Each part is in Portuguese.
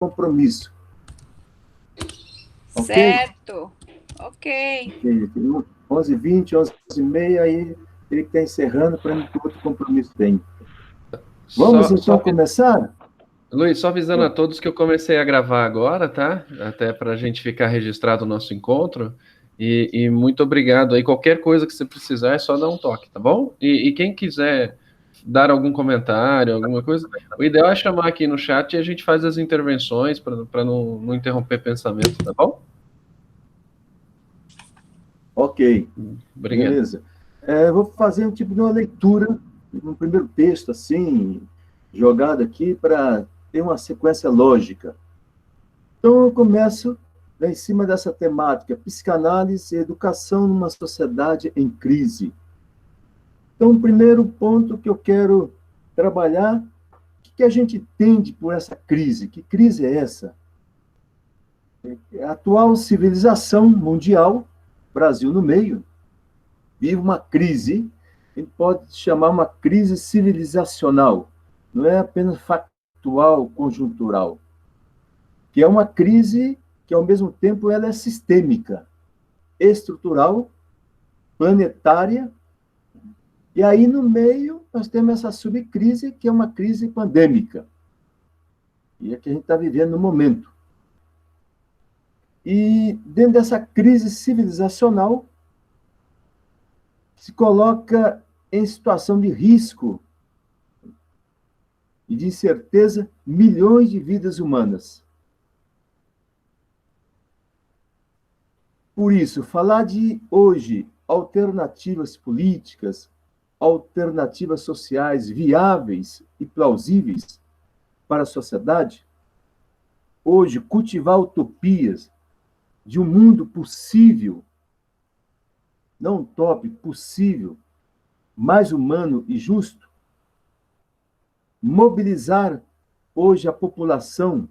compromisso. Certo. Ok. 11h20, 11h30, aí ele está encerrando para mim que outro compromisso tem. Vamos, então, começar? Luiz, só avisando a todos que eu comecei a gravar agora, tá? Até para a gente ficar registrado o nosso encontro. E muito obrigado aí. Qualquer coisa que você precisar é só dar um toque, tá bom? E quem quiser dar algum comentário, alguma coisa, o ideal é chamar aqui no chat e a gente faz as intervenções para não interromper pensamento, tá bom? Ok. Obrigado. Beleza. Vou fazer um tipo de uma leitura, um primeiro texto, assim, jogado aqui para ter uma sequência lógica. Então, eu começo, né, em cima dessa temática, psicanálise e educação numa sociedade em crise. Então, o primeiro ponto que eu quero trabalhar, o que a gente entende por essa crise? Que crise é essa? A atual civilização mundial, Brasil no meio, vive uma crise, a gente pode chamar uma crise civilizacional, não é apenas factual, conjuntural, que é uma crise que, ao mesmo tempo, ela é sistêmica, estrutural, planetária, e aí, no meio, nós temos essa subcrise, que é uma crise pandêmica, e é que a gente está vivendo no momento. E, dentro dessa crise civilizacional, se coloca em situação de risco e de incerteza milhões de vidas humanas. Por isso, falar de hoje alternativas políticas, alternativas sociais viáveis e plausíveis para a sociedade, hoje cultivar utopias de um mundo possível, não utópico, possível, mais humano e justo, mobilizar hoje a população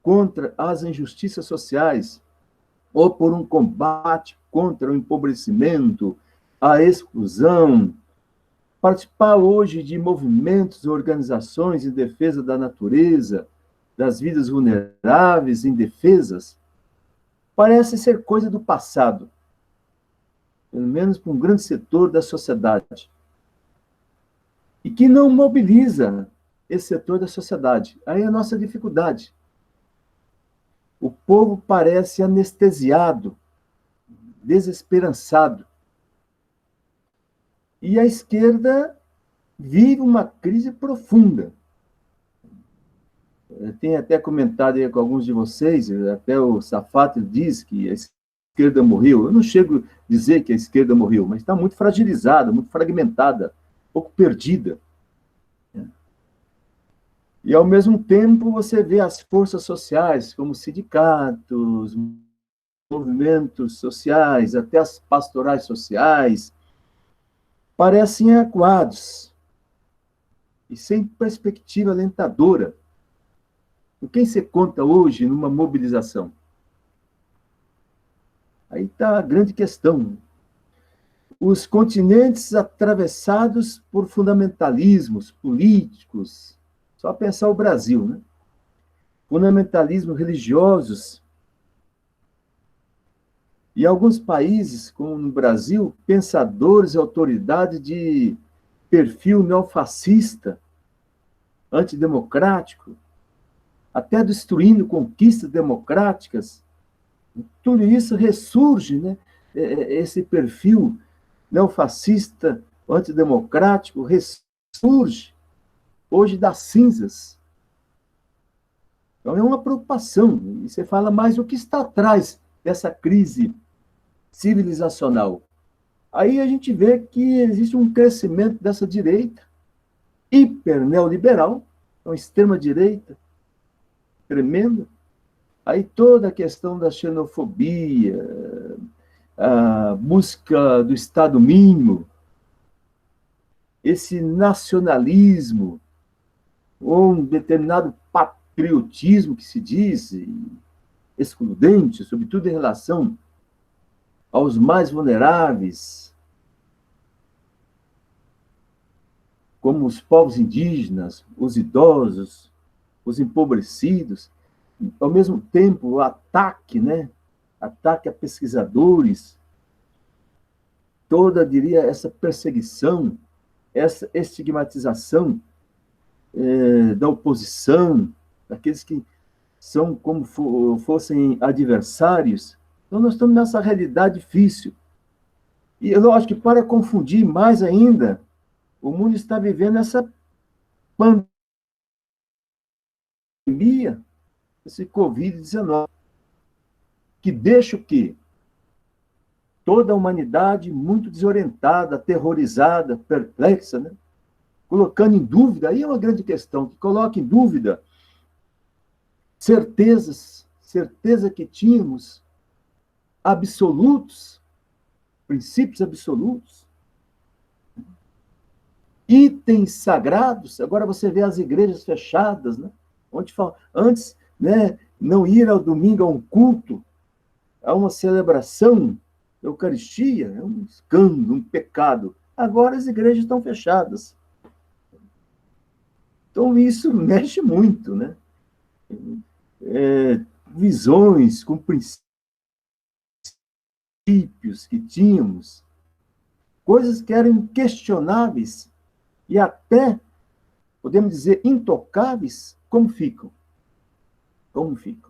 contra as injustiças sociais, ou por um combate contra o empobrecimento, a exclusão, participar hoje de movimentos e organizações em defesa da natureza, das vidas vulneráveis, indefesas, parece ser coisa do passado, pelo menos para um grande setor da sociedade, e que não mobiliza esse setor da sociedade. Aí é a nossa dificuldade. O povo parece anestesiado, desesperançado. E a esquerda vive uma crise profunda. Eu tenho até comentado aí com alguns de vocês, até o Safato diz que a esquerda morreu. Eu não chego a dizer que a esquerda morreu, mas está muito fragilizada, muito fragmentada, um pouco perdida. E, ao mesmo tempo, você vê as forças sociais, como sindicatos, movimentos sociais, até as pastorais sociais, parecem acuados e sem perspectiva alentadora. Com quem você conta hoje numa mobilização? Aí está a grande questão. Os continentes atravessados por fundamentalismos políticos, só pensar o Brasil, né? Fundamentalismos religiosos. E alguns países, como no Brasil, pensadores e autoridades de perfil neofascista, antidemocrático, até destruindo conquistas democráticas. Tudo isso ressurge, né? Esse perfil neofascista, antidemocrático, ressurge hoje das cinzas. Então, é uma preocupação. E você fala, mas o que está atrás dessa crise civilizacional? Aí a gente vê que existe um crescimento dessa direita hiper neoliberal, uma extrema-direita tremenda. Aí toda a questão da xenofobia, a busca do Estado mínimo, esse nacionalismo, ou um determinado patriotismo que se diz excludente, sobretudo em relação aos mais vulneráveis, como os povos indígenas, os idosos, os empobrecidos. ao mesmo tempo, o ataque, né? Ataque a pesquisadores, toda, diria, essa perseguição, essa estigmatização da oposição, daqueles que são como fossem adversários. Então, nós estamos nessa realidade difícil. E, lógico que, para confundir mais ainda, o mundo está vivendo essa pandemia, esse Covid-19, que deixa o quê? Toda a humanidade muito desorientada, aterrorizada, perplexa, né? Colocando em dúvida, aí é uma grande questão, que coloca em dúvida certeza que tínhamos, absolutos, princípios absolutos, itens sagrados. Agora você vê as igrejas fechadas, né? Onde antes, né, não ir ao domingo a um culto, a uma celebração, a Eucaristia, é um escândalo, um pecado. Agora as igrejas estão fechadas. Então isso mexe muito, né? Visões com princípios que tínhamos, coisas que eram inquestionáveis e até, podemos dizer, intocáveis, como ficam? Como ficam?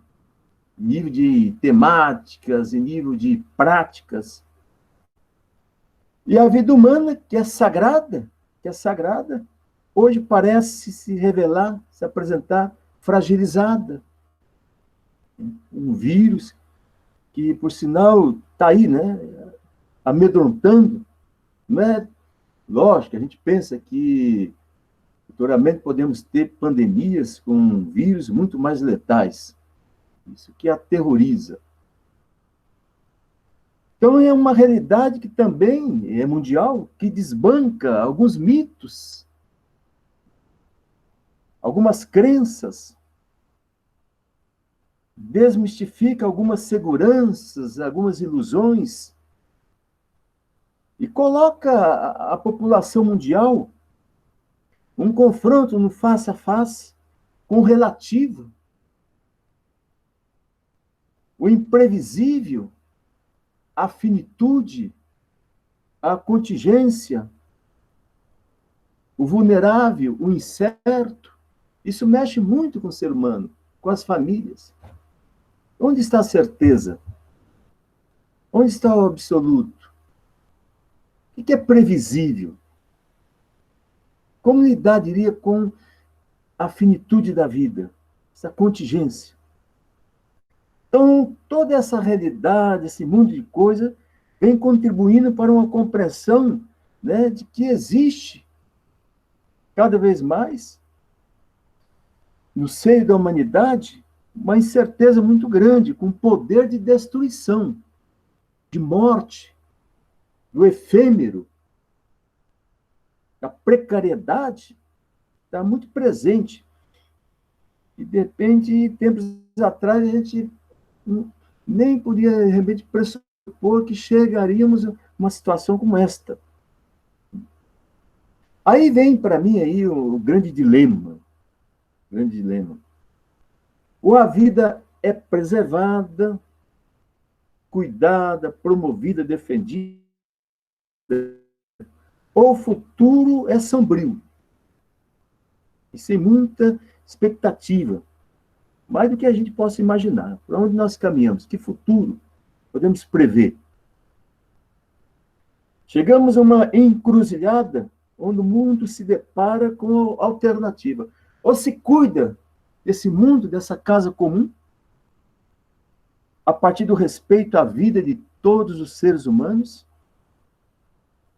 Nível de temáticas e nível de práticas. E a vida humana, que é sagrada, hoje parece se revelar, se apresentar fragilizada. Um vírus que, por sinal, está aí, né? Amedrontando. Não é lógico, a gente pensa que futuramente podemos ter pandemias com vírus muito mais letais. Isso que aterroriza. Então, é uma realidade que também é mundial, que desbanca alguns mitos, algumas crenças, desmistifica algumas seguranças, algumas ilusões, e coloca a população mundial um confronto no face a face com o relativo, o imprevisível, a finitude, a contingência, o vulnerável, o incerto. Isso mexe muito com o ser humano, com as famílias. Onde está a certeza? Onde está o absoluto? O que é previsível? Como lidar, diria, com a finitude da vida, essa contingência? Então, toda essa realidade, esse mundo de coisas, vem contribuindo para uma compreensão, né, de que existe, cada vez mais, no seio da humanidade, uma incerteza muito grande, com poder de destruição, de morte, do efêmero, da precariedade, está muito presente. E, de repente, tempos atrás, a gente nem podia, de repente, pressupor que chegaríamos a uma situação como esta. Aí vem, para mim, aí, o grande dilema. Ou a vida é preservada, cuidada, promovida, defendida, ou o futuro é sombrio, e sem muita expectativa, mais do que a gente possa imaginar. Para onde nós caminhamos? Que futuro podemos prever? Chegamos a uma encruzilhada onde o mundo se depara com a alternativa. Ou se cuida desse mundo, dessa casa comum, a partir do respeito à vida de todos os seres humanos,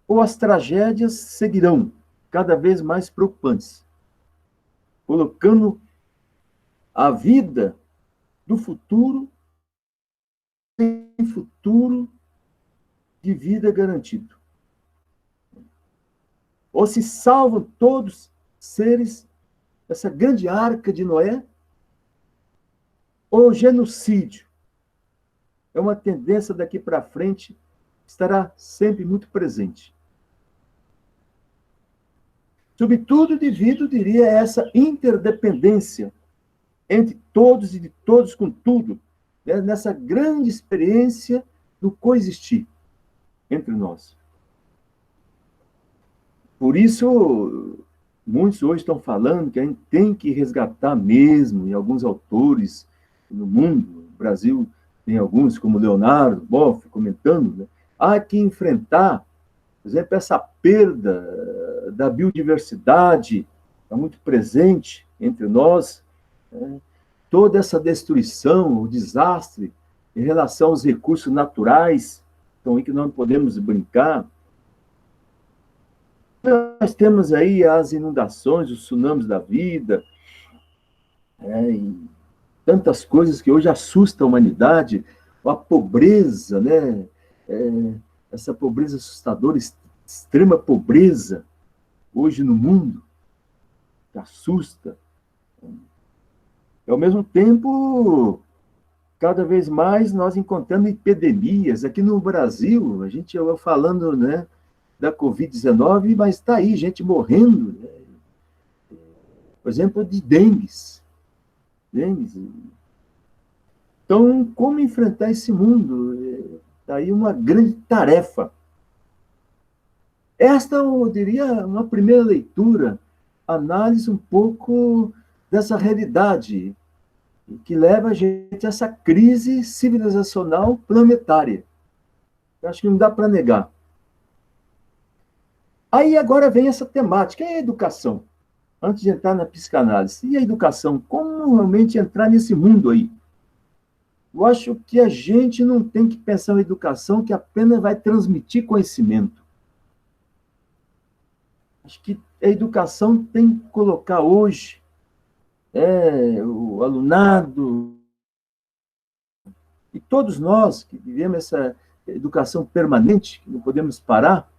ou as tragédias seguirão, cada vez mais preocupantes, colocando a vida do futuro em futuro de vida garantido. Ou se salvam todos seres dessa grande arca de Noé, ou genocídio. É uma tendência daqui para frente, estará sempre muito presente. Sobretudo devido, diria, a essa interdependência entre todos e de todos com tudo, né, nessa grande experiência do coexistir entre nós. Por isso, muitos hoje estão falando que a gente tem que resgatar mesmo, e alguns autores no mundo, no Brasil tem alguns, como Leonardo Boff, comentando, né, há que enfrentar, por exemplo, essa perda da biodiversidade, está muito presente entre nós, né, toda essa destruição, o desastre em relação aos recursos naturais, então aí que não podemos brincar. Nós temos aí as inundações, os tsunamis da vida, e tantas coisas que hoje assustam a humanidade, a pobreza, né? Essa pobreza assustadora, extrema pobreza hoje no mundo, que assusta. E, ao mesmo tempo, cada vez mais nós encontramos epidemias. Aqui no Brasil, a gente ia falando, né, da Covid-19, mas está aí, gente morrendo, né? Por exemplo, de dengue. Então, como enfrentar esse mundo? Está aí uma grande tarefa. Esta, eu diria, uma primeira leitura, análise um pouco dessa realidade que leva a gente a essa crise civilizacional planetária. Eu acho que não dá para negar. Aí agora vem essa temática, é a educação. Antes de entrar na psicanálise, e a educação? Como realmente entrar nesse mundo aí? Eu acho que a gente não tem que pensar na educação que apenas vai transmitir conhecimento. Acho que a educação tem que colocar hoje o alunado e todos nós que vivemos essa educação permanente, que não podemos parar,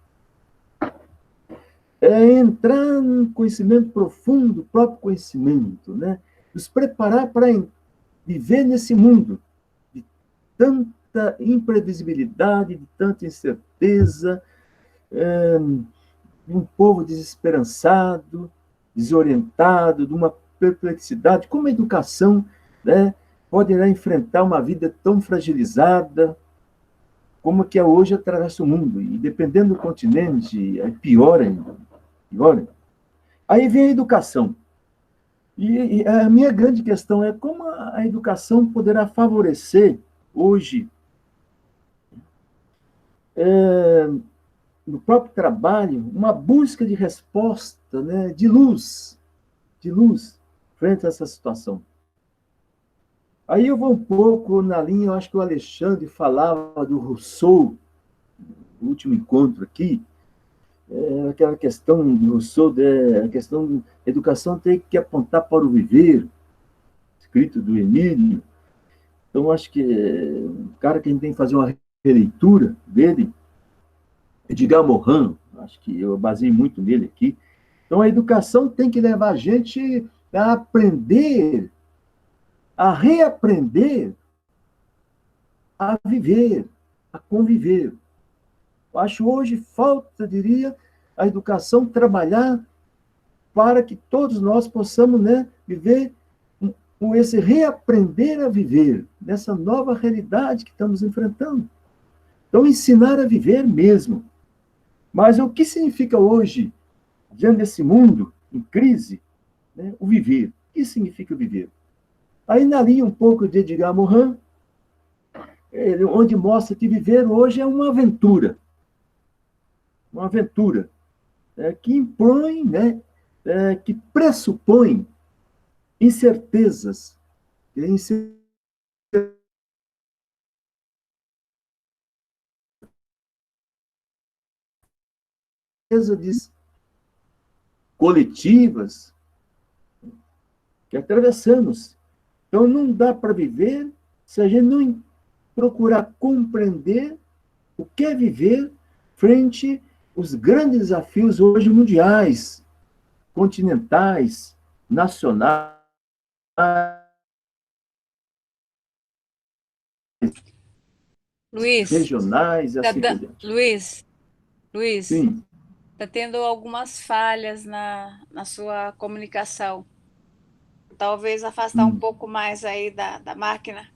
entrar num conhecimento profundo, próprio conhecimento, né? Nos preparar para viver nesse mundo de tanta imprevisibilidade, de tanta incerteza, de um povo desesperançado, desorientado, de uma perplexidade. Como a educação, né, pode enfrentar uma vida tão fragilizada como que é hoje atravessa o mundo? E dependendo do continente, é pior ainda. Pior. Aí vem a educação. E a minha grande questão é como a educação poderá favorecer hoje no próprio trabalho, uma busca de resposta, né, de luz, frente a essa situação. Aí eu vou um pouco na linha, eu acho que o Alexandre falava do Rousseau, no último encontro aqui, aquela questão do Rousseau, a questão da educação tem que apontar para o viver, escrito do Emílio. Então, acho que o cara que a gente tem que fazer uma releitura dele, Edgar Morin, acho que eu baseei muito nele aqui. Então, a educação tem que levar a gente a aprender, a reaprender, a viver, a conviver. Eu acho hoje falta, diria, a educação trabalhar para que todos nós possamos, né, viver com esse reaprender a viver, nessa nova realidade que estamos enfrentando. Então, ensinar a viver mesmo. Mas o que significa hoje, diante desse mundo em crise, né, o viver? O que significa viver? Aí, na linha um pouco de Edgar Morin, onde mostra que viver hoje é uma aventura. Uma aventura que impõe, né, que pressupõe incertezas. Incertezas coletivas que atravessamos. Então, não dá para viver se a gente não procurar compreender o que é viver frente aos grandes desafios hoje mundiais, continentais, nacionais, Luiz, regionais e assim por diante. Luiz, Sim. está tendo algumas falhas na sua comunicação. talvez afastar um pouco mais aí da máquina.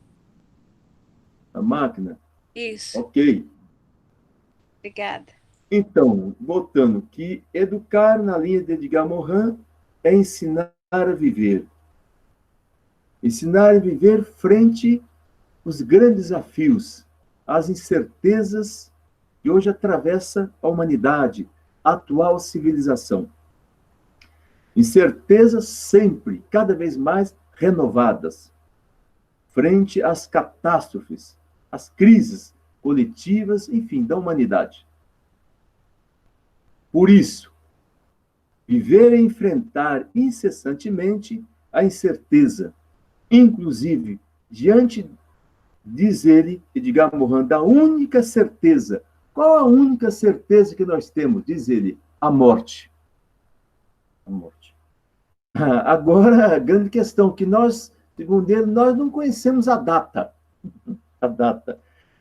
A máquina? Isso. Ok. Obrigada. Então, voltando, que educar na linha de Edgar Morin é ensinar a viver. Ensinar a viver frente aos grandes desafios, às incertezas que hoje atravessa a humanidade, a atual civilização. Incertezas sempre, cada vez mais renovadas, frente às catástrofes, às crises coletivas, enfim, da humanidade. Por isso, viver e enfrentar incessantemente a incerteza, inclusive diante, diz ele, Edgar Morin, da única certeza. Qual a única certeza que nós temos? Diz ele, a morte. A morte. Agora, a grande questão que nós, segundo ele, nós não conhecemos a data,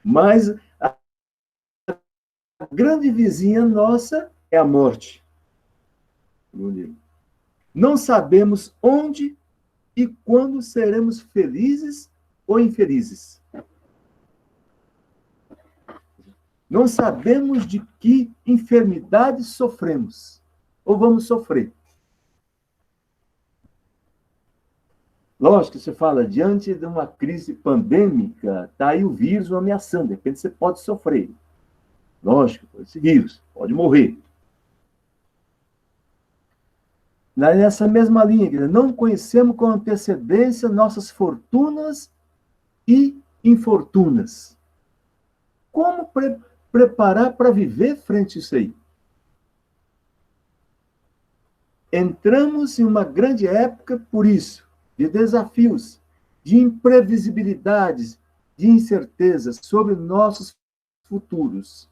mas a grande vizinha nossa é a morte. Não sabemos onde e quando seremos felizes ou infelizes. Não sabemos de que enfermidade sofremos ou vamos sofrer. Lógico que você fala, diante de uma crise pandêmica, está aí o vírus ameaçando, de repente você pode sofrer. Lógico, esse vírus, pode morrer. Nessa mesma linha, não conhecemos com antecedência nossas fortunas e infortunas. Como preparar para viver frente a isso aí? Entramos em uma grande época, por isso, de desafios, de imprevisibilidades, de incertezas sobre nossos futuros.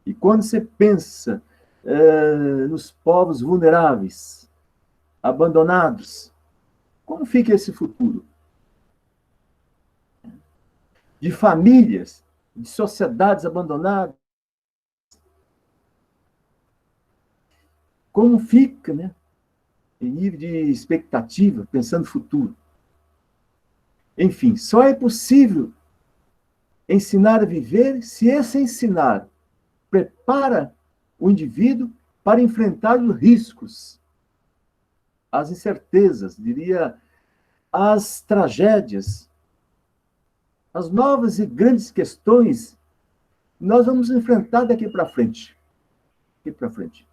E quando você pensa nos povos vulneráveis, abandonados, como fica esse futuro? De famílias, de sociedades abandonadas, como fica, né? Em nível de expectativa, pensando no futuro. Enfim, só é possível ensinar a viver se esse ensinar prepara o indivíduo para enfrentar os riscos, as incertezas, diria, as tragédias, as novas e grandes questões que nós vamos enfrentar daqui para frente. Daqui para frente.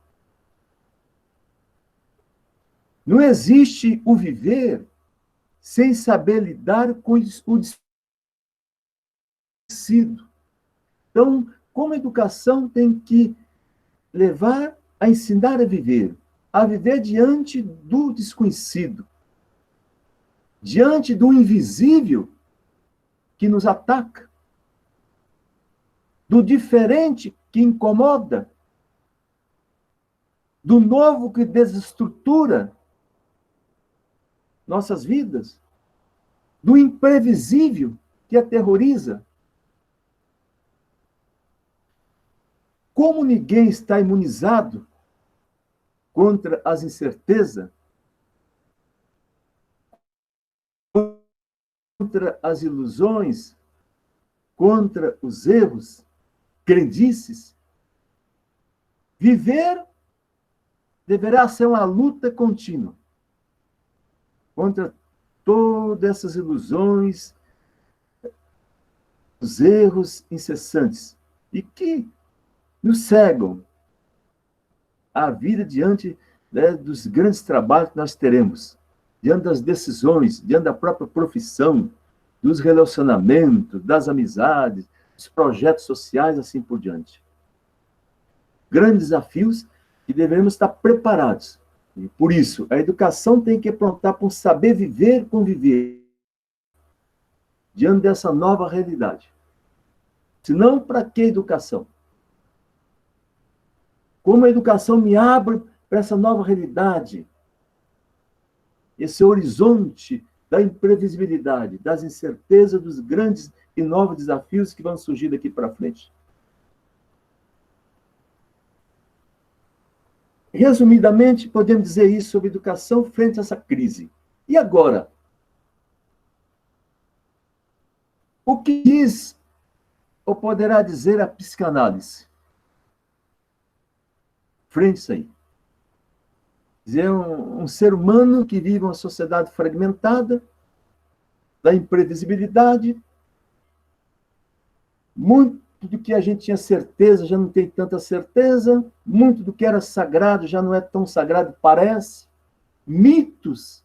Não existe o viver sem saber lidar com o desconhecido. Então, como a educação tem que levar a ensinar a viver diante do desconhecido, diante do invisível que nos ataca, do diferente que incomoda, do novo que desestrutura nossas vidas, do imprevisível que aterroriza. Como ninguém está imunizado contra as incertezas, contra as ilusões, contra os erros, crendices, viver deverá ser uma luta contínua contra todas essas ilusões, os erros incessantes e que nos cegam a vida diante, né, dos grandes trabalhos que nós teremos, diante das decisões, diante da própria profissão, dos relacionamentos, das amizades, dos projetos sociais, assim por diante. Grandes desafios que devemos estar preparados. E por isso, a educação tem que aprontar para um saber viver, conviver, diante dessa nova realidade. Senão, para que educação? Como a educação me abre para essa nova realidade? Esse horizonte da imprevisibilidade, das incertezas, dos grandes e novos desafios que vão surgir daqui para frente. Resumidamente, podemos dizer isso sobre educação frente a essa crise. E agora? O que diz ou poderá dizer a psicanálise frente a isso aí? Dizer um ser humano que vive uma sociedade fragmentada, da imprevisibilidade, muito do que a gente tinha certeza já não tem tanta certeza, muito do que era sagrado já não é tão sagrado, parece. Mitos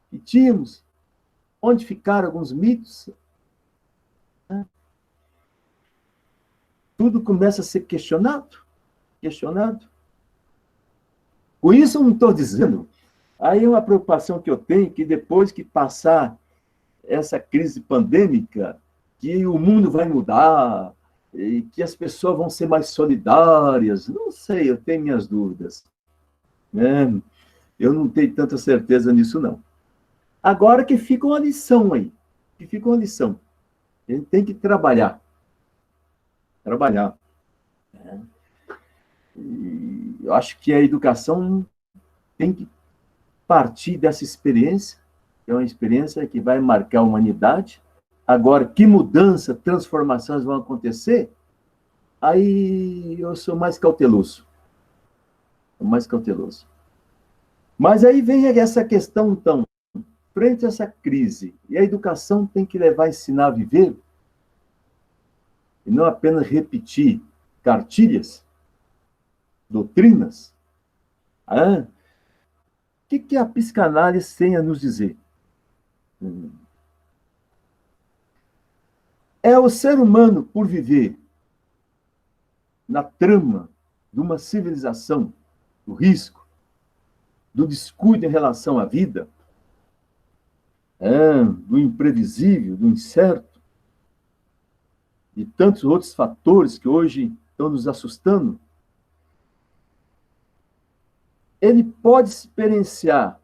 que tínhamos, onde ficaram alguns mitos? Tudo começa a ser questionado. Com isso, eu não estou dizendo. Aí é uma preocupação que eu tenho, que depois que passar essa crise pandêmica, que o mundo vai mudar, e que as pessoas vão ser mais solidárias. Não sei, eu tenho minhas dúvidas. Né? Eu não tenho tanta certeza nisso, não. Agora que fica uma lição aí. Que fica uma lição. A gente tem que trabalhar. Né? E eu acho que a educação tem que partir dessa experiência, que é uma experiência que vai marcar a humanidade. Agora, que mudança, transformações vão acontecer? Aí eu sou mais cauteloso. Mas aí vem essa questão, então, frente a essa crise, e a educação tem que levar a ensinar a viver, e não apenas repetir cartilhas, doutrinas. O que a psicanálise tem a nos dizer? É o ser humano, por viver na trama de uma civilização, do risco, do descuido em relação à vida, do imprevisível, do incerto, e tantos outros fatores que hoje estão nos assustando, ele pode experienciar,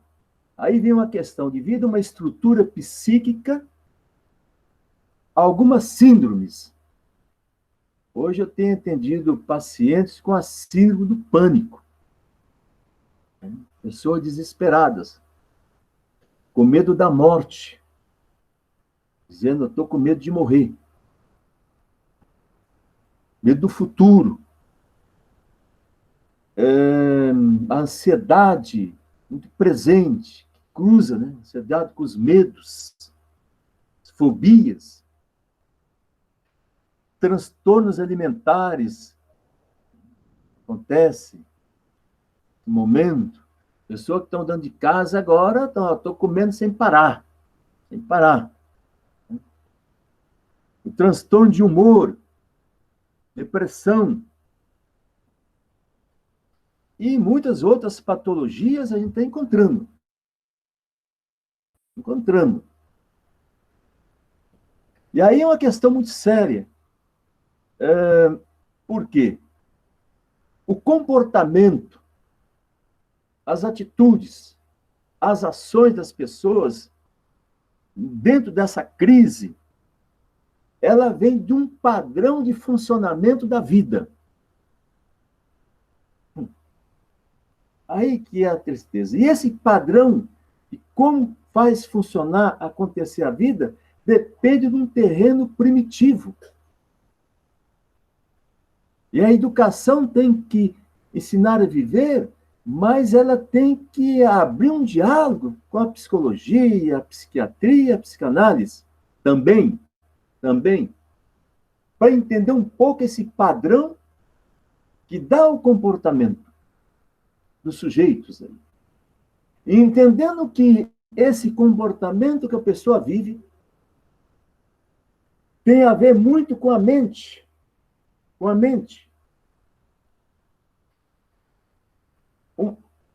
aí vem uma questão, devido a uma estrutura psíquica, algumas síndromes. Hoje eu tenho atendido pacientes com a síndrome do pânico. Pessoas desesperadas, com medo da morte, dizendo, eu estou com medo de morrer. Medo do futuro. A ansiedade muito presente, que cruza, né? Ansiedade com os medos, fobias, transtornos alimentares. Acontece no momento. Pessoas que estão dando de casa agora, estou comendo sem parar. O transtorno de humor, depressão, e muitas outras patologias a gente está encontrando. E aí é uma questão muito séria. Por quê? O comportamento, as atitudes, as ações das pessoas, dentro dessa crise, ela vem de um padrão de funcionamento da vida. Aí que é a tristeza. E esse padrão, de como faz funcionar, acontecer a vida, depende de um terreno primitivo. E a educação tem que ensinar a viver, mas ela tem que abrir um diálogo com a psicologia, a psiquiatria, a psicanálise. Também, para entender um pouco esse padrão que dá o comportamento dos sujeitos. E entendendo que esse comportamento que a pessoa vive tem a ver muito com a mente.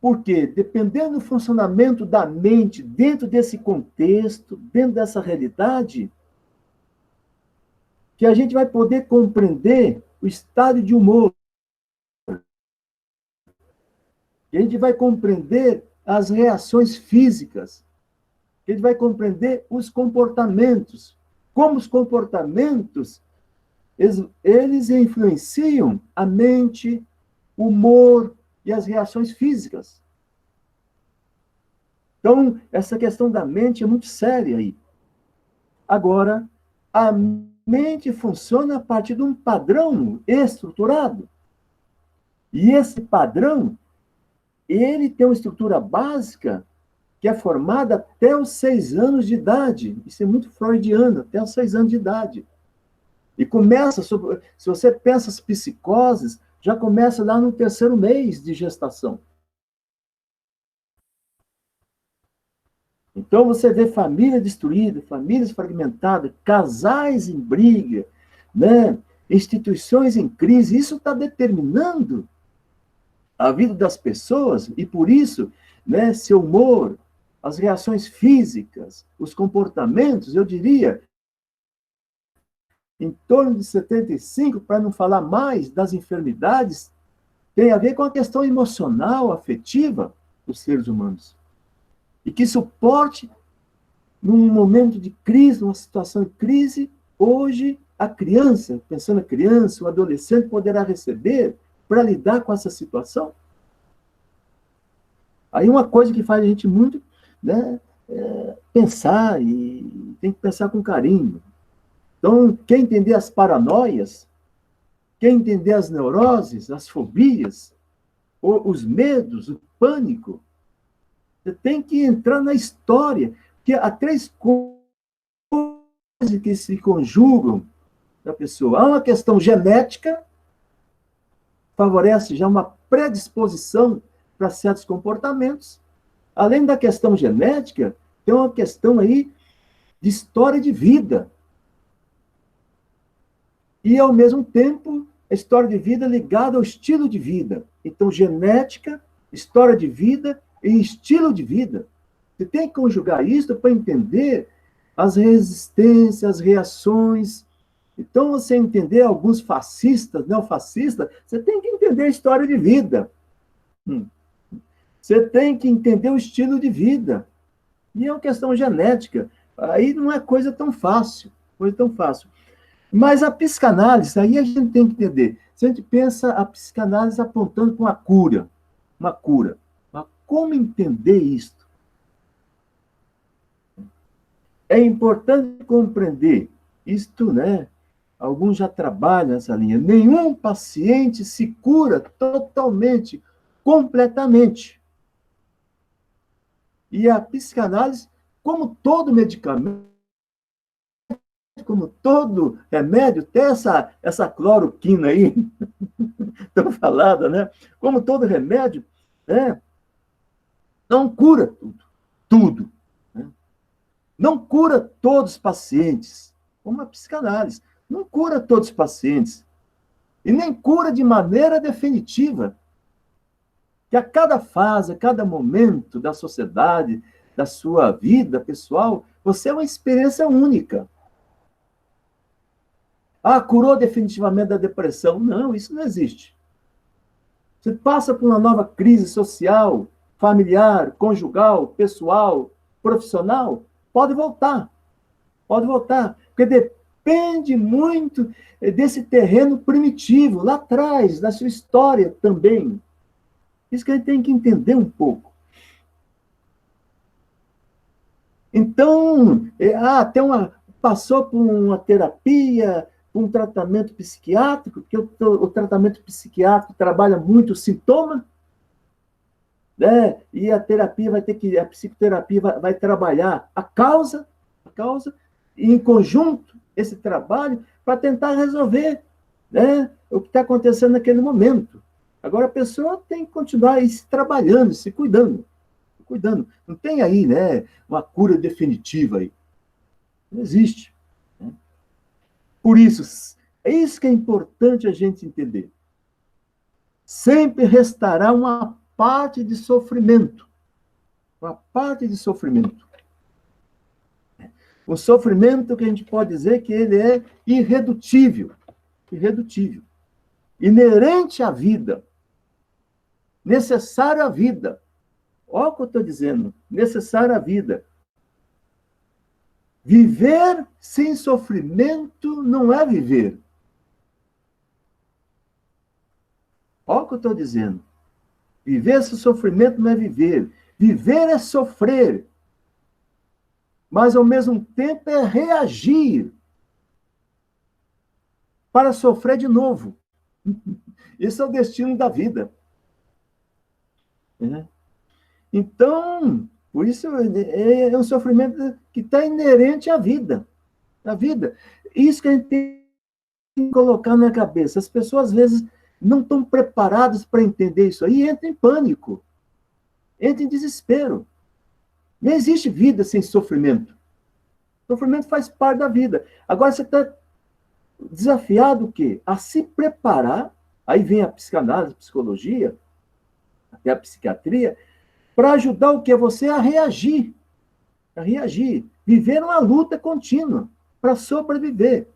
Porque, dependendo do funcionamento da mente dentro desse contexto, dentro dessa realidade, que a gente vai poder compreender o estado de humor, que a gente vai compreender as reações físicas, que a gente vai compreender os comportamentos, como os comportamentos, eles influenciam a mente, o humor e as reações físicas. Então, essa questão da mente é muito séria aí. Agora, a mente funciona a partir de um padrão estruturado. E esse padrão, ele tem uma estrutura básica que é formada até os 6 anos de idade. Isso é muito freudiano, até os 6 anos de idade. E começa, se você pensa as psicoses, já começa lá no 3º mês de gestação. Então você vê família destruída, famílias fragmentadas, casais em briga, né? Instituições em crise. Isso está determinando a vida das pessoas e, por isso, né, seu humor, as reações físicas, os comportamentos, eu diria, em torno de 75%, para não falar mais das enfermidades, tem a ver com a questão emocional, afetiva dos seres humanos. E que suporte, num momento de crise, numa situação de crise, hoje a criança, pensando na criança, o adolescente poderá receber para lidar com essa situação. Aí uma coisa que faz a gente muito, né, pensar, e tem que pensar com carinho. Então, quem entender as paranoias, quem entender as neuroses, as fobias, os medos, o pânico, você tem que entrar na história, porque há 3 coisas que se conjugam na pessoa. Há uma questão genética, favorece já uma predisposição para certos comportamentos. Além da questão genética, tem uma questão aí de história de vida. E, ao mesmo tempo, a história de vida ligada ao estilo de vida. Então, genética, história de vida e estilo de vida. Você tem que conjugar isso para entender as resistências, as reações. Então, você entender alguns fascistas, neofascistas, você tem que entender a história de vida. Você tem que entender o estilo de vida. E é uma questão genética. Aí não é coisa tão fácil. Mas a psicanálise, aí a gente tem que entender. Se a gente pensa a psicanálise apontando para uma cura. Mas como entender isto? É importante compreender isto, né? Alguns já trabalham nessa linha. Nenhum paciente se cura totalmente, completamente. E a psicanálise, como todo medicamento, como todo remédio, tem essa cloroquina aí, tão falada, né? Como todo remédio, né? Não cura tudo. Né? Não cura todos os pacientes, como a psicanálise. Não cura todos os pacientes. E nem cura de maneira definitiva. Que a cada fase, a cada momento da sociedade, da sua vida pessoal, você é uma experiência única. Ah, curou definitivamente da depressão. Não, isso não existe. Você passa por uma nova crise social, familiar, conjugal, pessoal, profissional, pode voltar. Porque depende muito desse terreno primitivo, lá atrás, da sua história também. Isso que a gente tem que entender um pouco. Então, passou por uma terapia, por um tratamento psiquiátrico, porque o tratamento psiquiátrico trabalha muito o sintoma, né? E a psicoterapia vai trabalhar a causa, e em conjunto, esse trabalho, para tentar resolver, né, o que está acontecendo naquele momento. Agora, a pessoa tem que continuar se trabalhando, se cuidando. Não tem aí, né, uma cura definitiva aí. Não existe. Né? Por isso, é isso que é importante a gente entender. Sempre restará uma parte de sofrimento. Uma parte de sofrimento. O sofrimento que a gente pode dizer que ele é irredutível. Inerente à vida. Necessário à vida. Olha o que eu estou dizendo. Necessário à vida. Viver sem sofrimento não é viver. Olha o que eu estou dizendo. Viver sem sofrimento não é viver. Viver é sofrer, mas ao mesmo tempo é reagir para sofrer de novo. Esse é o destino da vida. Então, por isso é um sofrimento que está inerente à vida. À vida. Isso que a gente tem que colocar na cabeça. As pessoas, às vezes, não estão preparadas para entender isso aí e entram em pânico, entram em desespero. Não existe vida sem sofrimento. Sofrimento faz parte da vida. Agora você está desafiado o quê? A se preparar, aí vem a psicanálise, a psicologia, até a psiquiatria, para ajudar o quê? Você a reagir. A reagir. Viver uma luta contínua para sobreviver.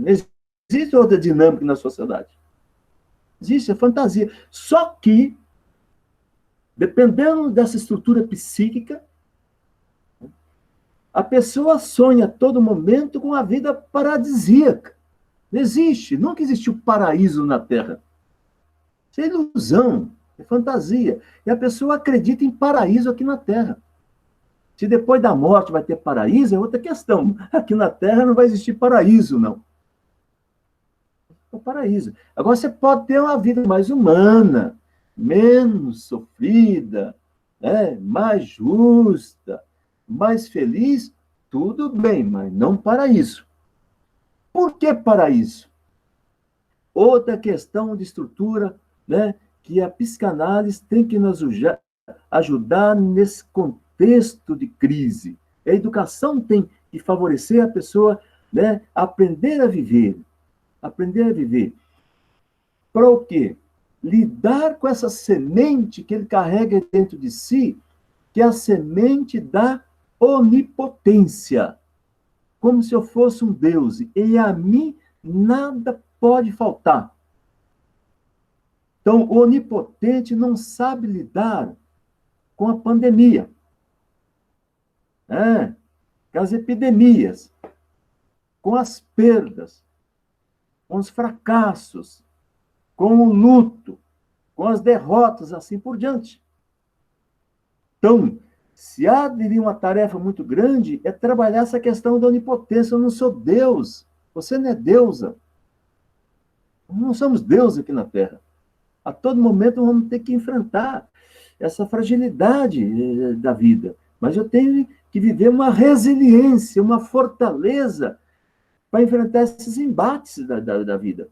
Existe outra dinâmica na sociedade. Existe a fantasia. Só que, dependendo dessa estrutura psíquica, a pessoa sonha a todo momento com a vida paradisíaca. Não existe, nunca existiu paraíso na Terra. Isso é ilusão, é fantasia. E a pessoa acredita em paraíso aqui na Terra. Se depois da morte vai ter paraíso, é outra questão. Aqui na Terra não vai existir paraíso, não. É o paraíso. Agora você pode ter uma vida mais humana, menos sofrida, mais justa, mais feliz, tudo bem, mas não paraíso. Por que paraíso? Outra questão de estrutura, que a psicanálise tem que nos ajudar nesse contexto de crise. A educação tem que favorecer a pessoa, a aprender a viver. Aprender a viver. Para o quê? Lidar com essa semente que ele carrega dentro de si, que é a semente da onipotência. Como se eu fosse um Deus. E a mim nada pode faltar. Então, o onipotente não sabe lidar com a pandemia, com as epidemias, com as perdas, com os fracassos, com o luto, com as derrotas, assim por diante. Então, se há de uma tarefa muito grande, é trabalhar essa questão da onipotência. Eu não sou Deus, você não é deusa. Não somos Deus aqui na Terra. A todo momento vamos ter que enfrentar essa fragilidade da vida. Mas eu tenho que viver uma resiliência, uma fortaleza para enfrentar esses embates da vida.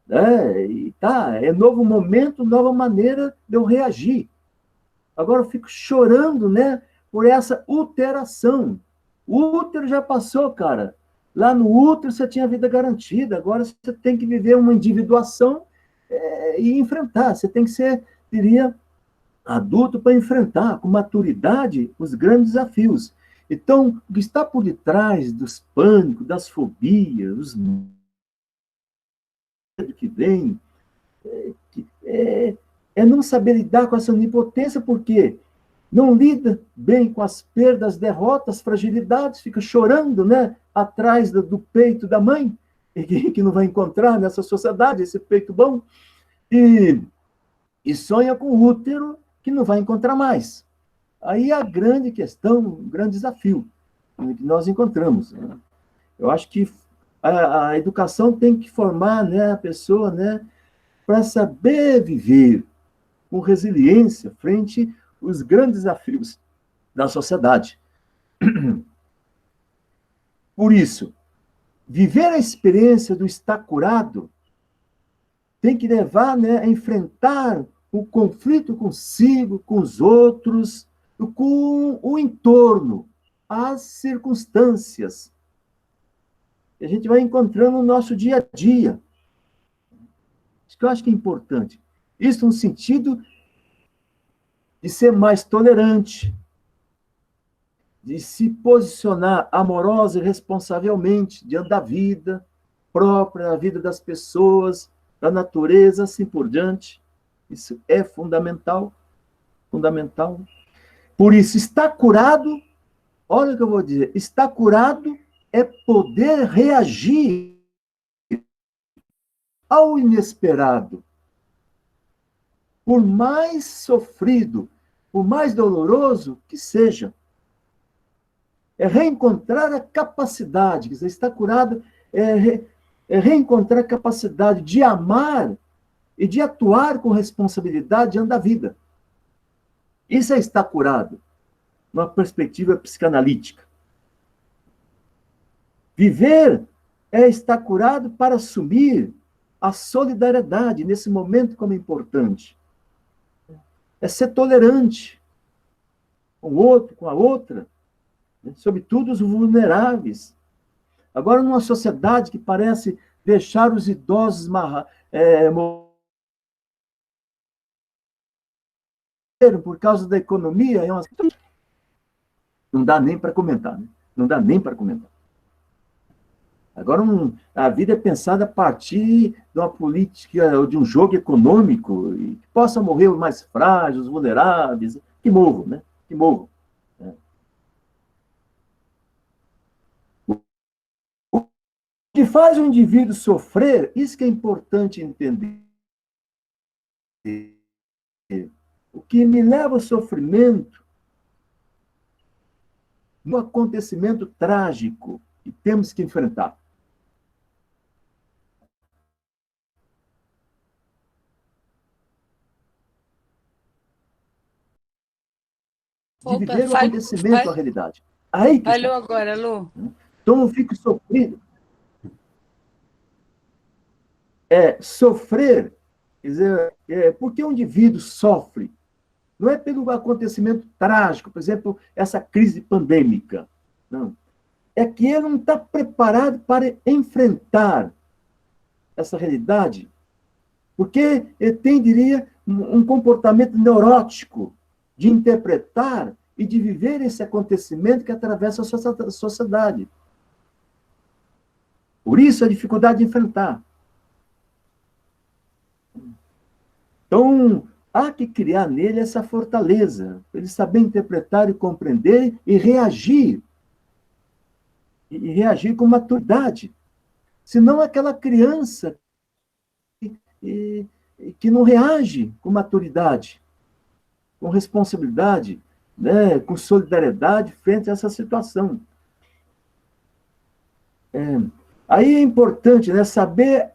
É novo momento, nova maneira de eu reagir. Agora eu fico chorando, por essa uteração. O útero já passou, cara. Lá no útero você tinha vida garantida. Agora você tem que viver uma individuação e enfrentar. Você tem que ser, diria, adulto para enfrentar com maturidade os grandes desafios. Então, o que está por detrás dos pânicos, das fobias, os medos que vem, é não saber lidar com essa onipotência, porque não lida bem com as perdas, derrotas, fragilidades, fica chorando, atrás do peito da mãe, que não vai encontrar nessa sociedade esse peito bom, e sonha com o útero que não vai encontrar mais. Aí a grande questão, o grande desafio que nós encontramos. Eu acho que a educação tem que formar a pessoa para saber viver com resiliência frente aos grandes desafios da sociedade. Por isso, viver a experiência do estar curado tem que levar a enfrentar o conflito consigo, com os outros, com o entorno, as circunstâncias. A gente vai encontrando no nosso dia a dia. Isso que eu acho que é importante. Isso no sentido de ser mais tolerante, de se posicionar amorosa e responsavelmente diante da vida própria, da vida das pessoas, da natureza, assim por diante. Isso é fundamental, fundamental. Por isso, estar curado, olha o que eu vou dizer, estar curado é poder reagir ao inesperado. Por mais sofrido, por mais doloroso que seja. É reencontrar a capacidade, quer dizer, estar curado é reencontrar a capacidade de amar e de atuar com responsabilidade diante da vida. Isso é estar curado, numa perspectiva psicanalítica. Viver é estar curado para assumir a solidariedade nesse momento como importante. É ser tolerante com o outro, com a outra, né? Sobretudo os vulneráveis. Agora, numa sociedade que parece deixar os idosos morrer por causa da economia, não dá nem para comentar, né? Não dá nem para comentar. Agora, a vida é pensada a partir de uma política, de um jogo econômico, e que possa morrer os mais frágeis, os vulneráveis, que morram, né? Que morram. O que faz o indivíduo sofrer, isso que é importante entender. O que me leva ao sofrimento, no acontecimento trágico que temos que enfrentar. De viver o acontecimento, a realidade. Aí que falhou agora, Lu. Então eu fico sofrendo. Sofrer, quer dizer, porque o indivíduo sofre, não é pelo acontecimento trágico, por exemplo, essa crise pandêmica, não. É que ele não está preparado para enfrentar essa realidade, porque ele tem, diria, um comportamento neurótico de interpretar e de viver esse acontecimento que atravessa a sociedade. Por isso, a dificuldade de enfrentar. Então, há que criar nele essa fortaleza, para ele saber interpretar e compreender e reagir. E reagir com maturidade. Senão, aquela criança que não reage com maturidade, com responsabilidade, né, com solidariedade frente a essa situação. Aí é importante, né, saber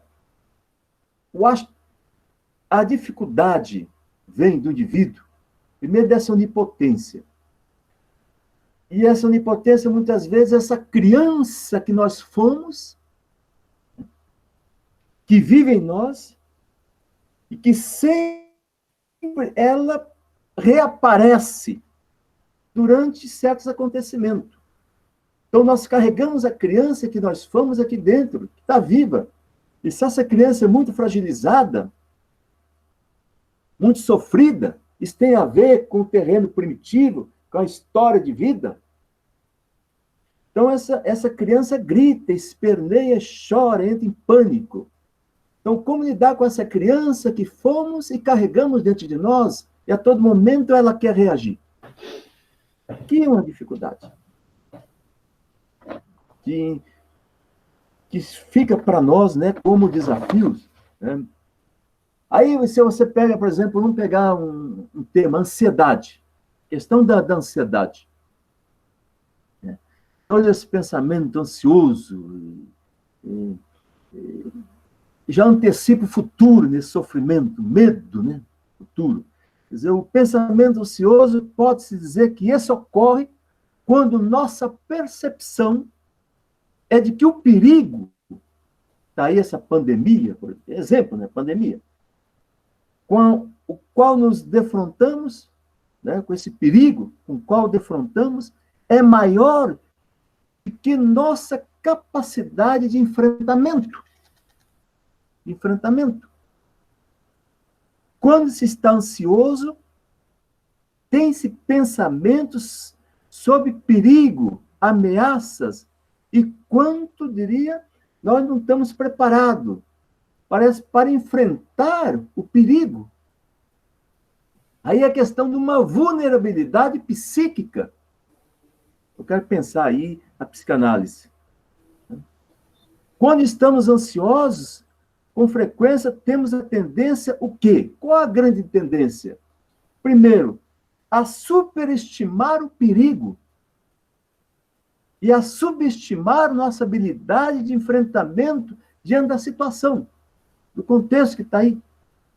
a dificuldade vem do indivíduo, primeiro dessa onipotência. E essa onipotência, muitas vezes, é essa criança que nós fomos, que vive em nós, e que sempre ela reaparece durante certos acontecimentos. Então, nós carregamos a criança que nós fomos aqui dentro, que está viva. E se essa criança é muito fragilizada, muito sofrida, isso tem a ver com o terreno primitivo, com a história de vida. Então, essa criança grita, esperneia, chora, entra em pânico. Então, como lidar com essa criança que fomos e carregamos dentro de nós, e a todo momento ela quer reagir? Aqui é uma dificuldade. Que fica para nós, né, como desafios. Né? Aí, se você pega, por exemplo, vamos pegar um tema, ansiedade. Questão da ansiedade. Né? Olha esse pensamento ansioso, já antecipa o futuro nesse sofrimento, medo, né? Futuro. Quer dizer, o pensamento ansioso pode-se dizer que esse ocorre quando nossa percepção é de que o perigo, está aí essa pandemia, por exemplo, né? Pandemia, com o qual nos defrontamos, né? Com esse perigo com o qual defrontamos, é maior do que nossa capacidade de enfrentamento. Quando se está ansioso, tem-se pensamentos sobre perigo, ameaças, e quanto, diria, nós não estamos preparados para enfrentar o perigo. Aí é a questão de uma vulnerabilidade psíquica. Eu quero pensar aí a psicanálise. Quando estamos ansiosos, com frequência temos a tendência, o quê? Qual a grande tendência? Primeiro, a superestimar o perigo e a subestimar nossa habilidade de enfrentamento diante da situação, do contexto que está aí.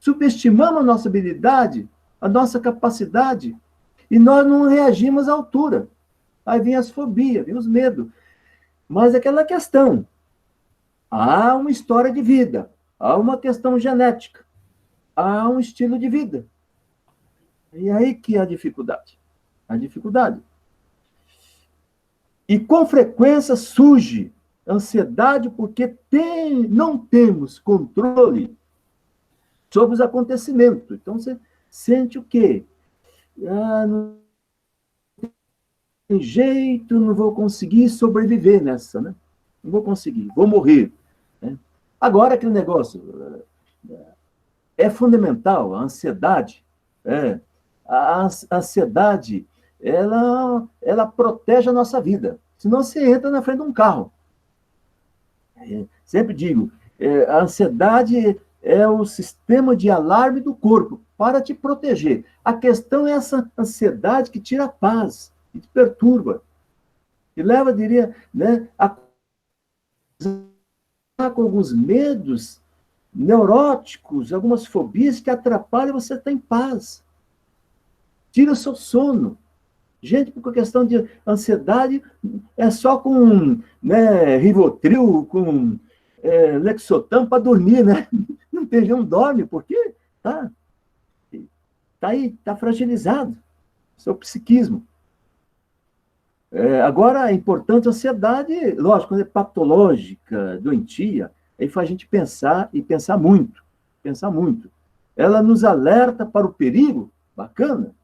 Subestimamos a nossa habilidade, a nossa capacidade, e nós não reagimos à altura. Aí vem as fobias, vem os medos. Mas aquela questão, há uma história de vida, há uma questão genética, há um estilo de vida. E aí que é a dificuldade. A dificuldade. E com frequência surge ansiedade porque não temos controle sobre os acontecimentos. Então, você sente o quê? Não tem jeito, não vou conseguir sobreviver nessa, né? Não vou conseguir, vou morrer. Né? Agora, aquele negócio é fundamental, a ansiedade. A ansiedade, ela protege a nossa vida. Senão você entra na frente de um carro. Sempre digo, a ansiedade é o sistema de alarme do corpo para te proteger. A questão é essa ansiedade que tira a paz, que te perturba, que leva, diria, né, a com alguns medos neuróticos, algumas fobias que atrapalham você estar em paz. Tira o seu sono. Gente, por questão de ansiedade, é só com, né, Rivotril, com Lexotan para dormir, né? Não dorme, porque tá aí, tá fragilizado. Seu psiquismo. Agora, é importante a ansiedade, lógico, quando é patológica, doentia, aí faz a gente pensar, e pensar muito. Pensar muito. Ela nos alerta para o perigo, bacana.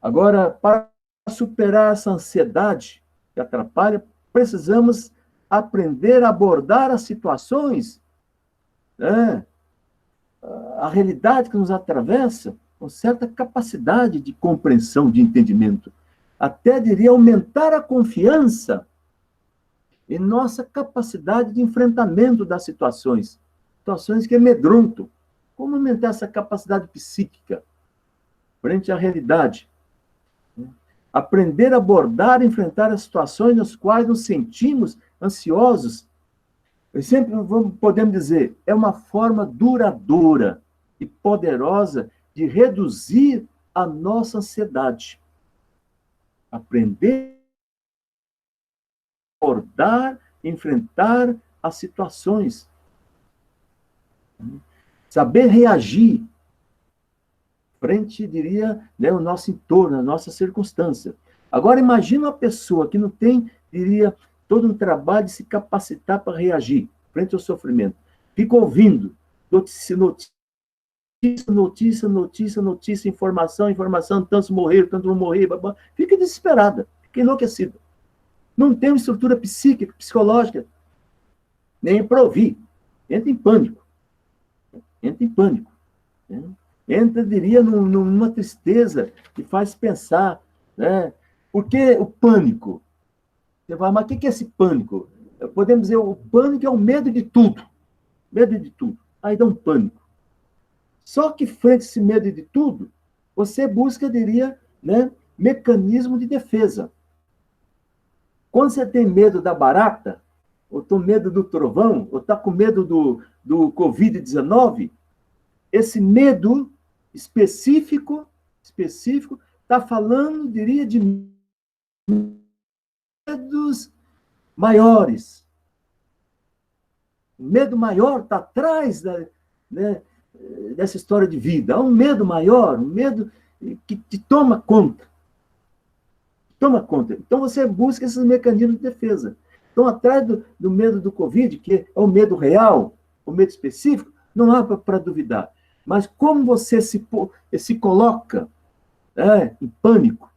Agora, para superar essa ansiedade que atrapalha, precisamos aprender a abordar as situações, né? A realidade que nos atravessa, com certa capacidade de compreensão, de entendimento. Até, diria, aumentar a confiança em nossa capacidade de enfrentamento das situações que amedrontam. Como aumentar essa capacidade psíquica frente à realidade? Aprender a abordar e enfrentar as situações nas quais nos sentimos ansiosos. Sempre podemos dizer, é uma forma duradoura e poderosa de reduzir a nossa ansiedade. Aprender a abordar, enfrentar as situações. Saber reagir frente, diria, né, o nosso entorno, a nossa circunstância. Agora, imagina uma pessoa que não tem, diria, todo um trabalho de se capacitar para reagir frente ao sofrimento. Fica ouvindo notícia, informação, tantos morreram, tantos vão morrer, blá. Fica desesperada, fica enlouquecida. Não tem uma estrutura psíquica, psicológica, nem para ouvir. Entra em pânico. Né? Entra, diria, numa tristeza que faz pensar, né? Por que o pânico? Você fala, mas o que é esse pânico? Podemos dizer, o pânico é o medo de tudo. Medo de tudo. Aí dá um pânico. Só que frente a esse medo de tudo, você busca, diria, né, mecanismo de defesa. Quando você tem medo da barata, ou tem medo do trovão, ou está com medo do Covid-19, esse medo específico está falando, diria, de medos maiores. O medo maior está atrás dessa história de vida. Há um medo maior, um medo que te toma conta. Então, você busca esses mecanismos de defesa. Então, atrás do medo do Covid, que é o medo real, o medo específico, não há para duvidar. Mas como você se coloca em pânico,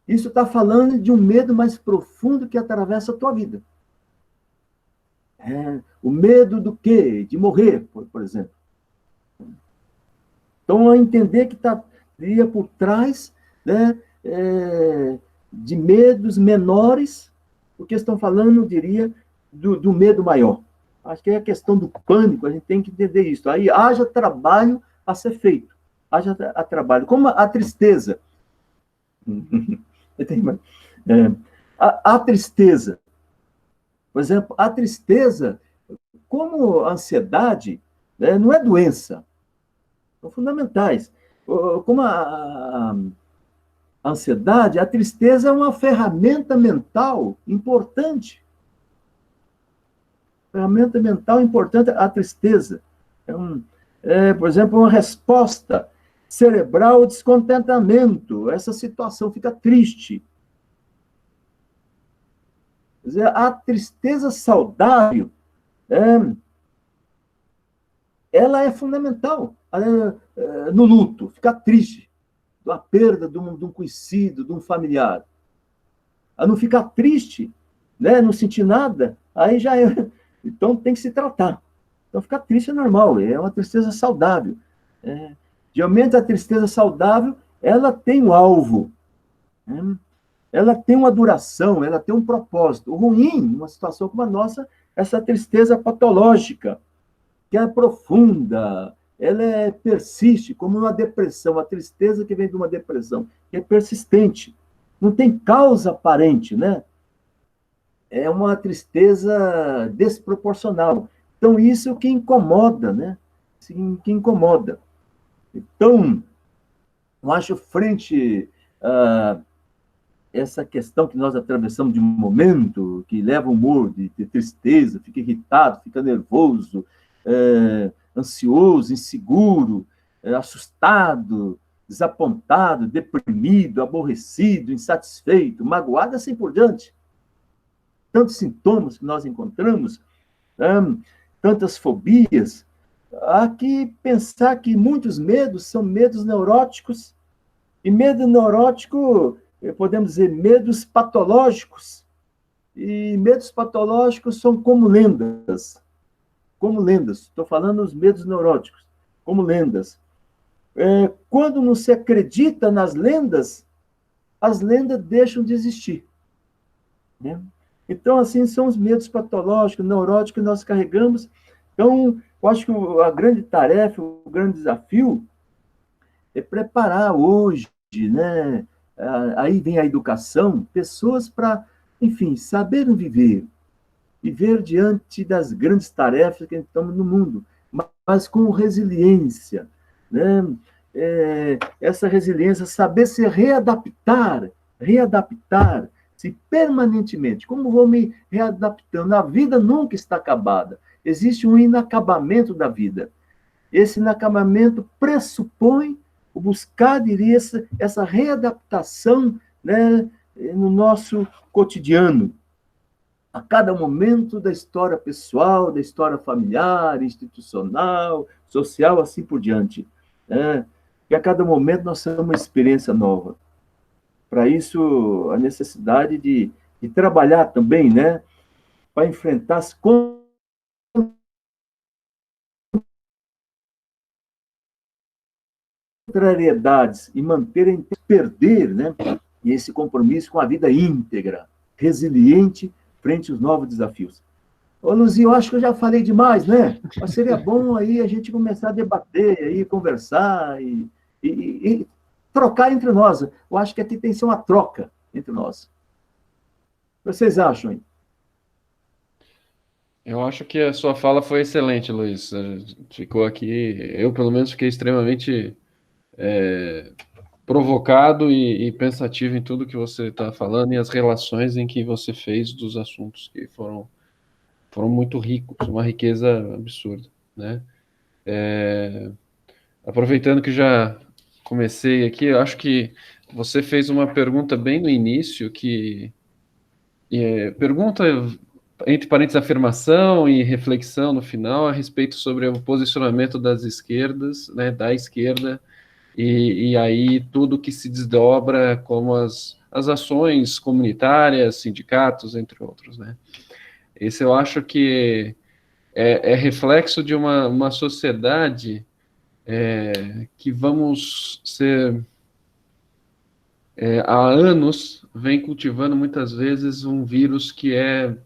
isso está falando de um medo mais profundo que atravessa a tua vida. O medo do quê? De morrer, por exemplo. Então, a entender que estaria por trás, né, de medos menores, porque estão falando, diria, do medo maior. Acho que é a questão do pânico, a gente tem que entender isso. Aí haja trabalho a ser feito. haja a trabalho. Como a tristeza. A tristeza, por exemplo, a tristeza, como a ansiedade, né, não é doença, são fundamentais. Como a ansiedade, a tristeza é uma ferramenta mental importante. Ferramenta mental importante, a tristeza. Por exemplo, uma resposta cerebral ao descontentamento. Essa situação fica triste. Quer dizer, a tristeza saudável, ela é fundamental no luto, ficar triste, da perda de um conhecido, de um familiar. A não ficar triste, né, não sentir nada, aí já é. Então tem que se tratar. Então ficar triste é normal, é uma tristeza saudável. Geralmente a tristeza saudável, ela tem um alvo, ela tem uma duração, ela tem um propósito. O ruim, numa situação como a nossa, essa tristeza patológica, que é profunda, ela persiste, como uma depressão, a tristeza que vem de uma depressão, que é persistente, não tem causa aparente, né? É uma tristeza desproporcional. Então, isso que incomoda, né? Que incomoda. Então, eu acho, frente a essa questão que nós atravessamos de um momento, que leva o humor de tristeza, fica irritado, fica nervoso, ansioso, inseguro, assustado, desapontado, deprimido, aborrecido, insatisfeito, magoado, assim por diante. Tantos sintomas que nós encontramos, tantas fobias. Há que pensar que muitos medos são medos neuróticos, e medo neurótico, podemos dizer, medos patológicos. E medos patológicos são como lendas. Como lendas. Estou falando dos medos neuróticos, como lendas. Quando não se acredita nas lendas, as lendas deixam de existir. Né? Então, assim, são os medos patológicos, neuróticos que nós carregamos. Então, eu acho que a grande tarefa, o grande desafio é preparar hoje, né? Aí vem a educação, pessoas para, enfim, saberem viver diante das grandes tarefas que estamos no mundo, mas com resiliência, né? Essa resiliência, saber se readaptar, se permanentemente. Como vou me readaptando? A vida nunca está acabada. Existe um inacabamento da vida. Esse inacabamento pressupõe o buscar, diria, essa readaptação, né, no nosso cotidiano, a cada momento da história pessoal, da história familiar, institucional, social, assim por diante. Né? E a cada momento nós temos uma experiência nova. Para isso, a necessidade de trabalhar também, né, para enfrentar as contrariedades e perder, né, esse compromisso com a vida íntegra, resiliente frente aos novos desafios. Ô, Luzia, eu acho que eu já falei demais, né? Mas seria bom aí a gente começar a debater, aí, conversar e trocar entre nós. Eu acho que aqui tem que ser uma troca entre nós. O que vocês acham, hein? Eu acho que a sua fala foi excelente, Luiz. Ficou aqui, eu pelo menos fiquei extremamente provocado e pensativo em tudo que você está falando e as relações em que você fez dos assuntos que foram muito ricos, uma riqueza absurda, né? Aproveitando que já comecei aqui, eu acho que você fez uma pergunta bem no início, pergunta entre parênteses afirmação e reflexão no final a respeito sobre o posicionamento das esquerdas, né, da esquerda, e aí tudo que se desdobra como as ações comunitárias, sindicatos, entre outros, né? Esse eu acho que é reflexo de uma sociedade que vamos ser, há anos, vem cultivando muitas vezes um vírus que é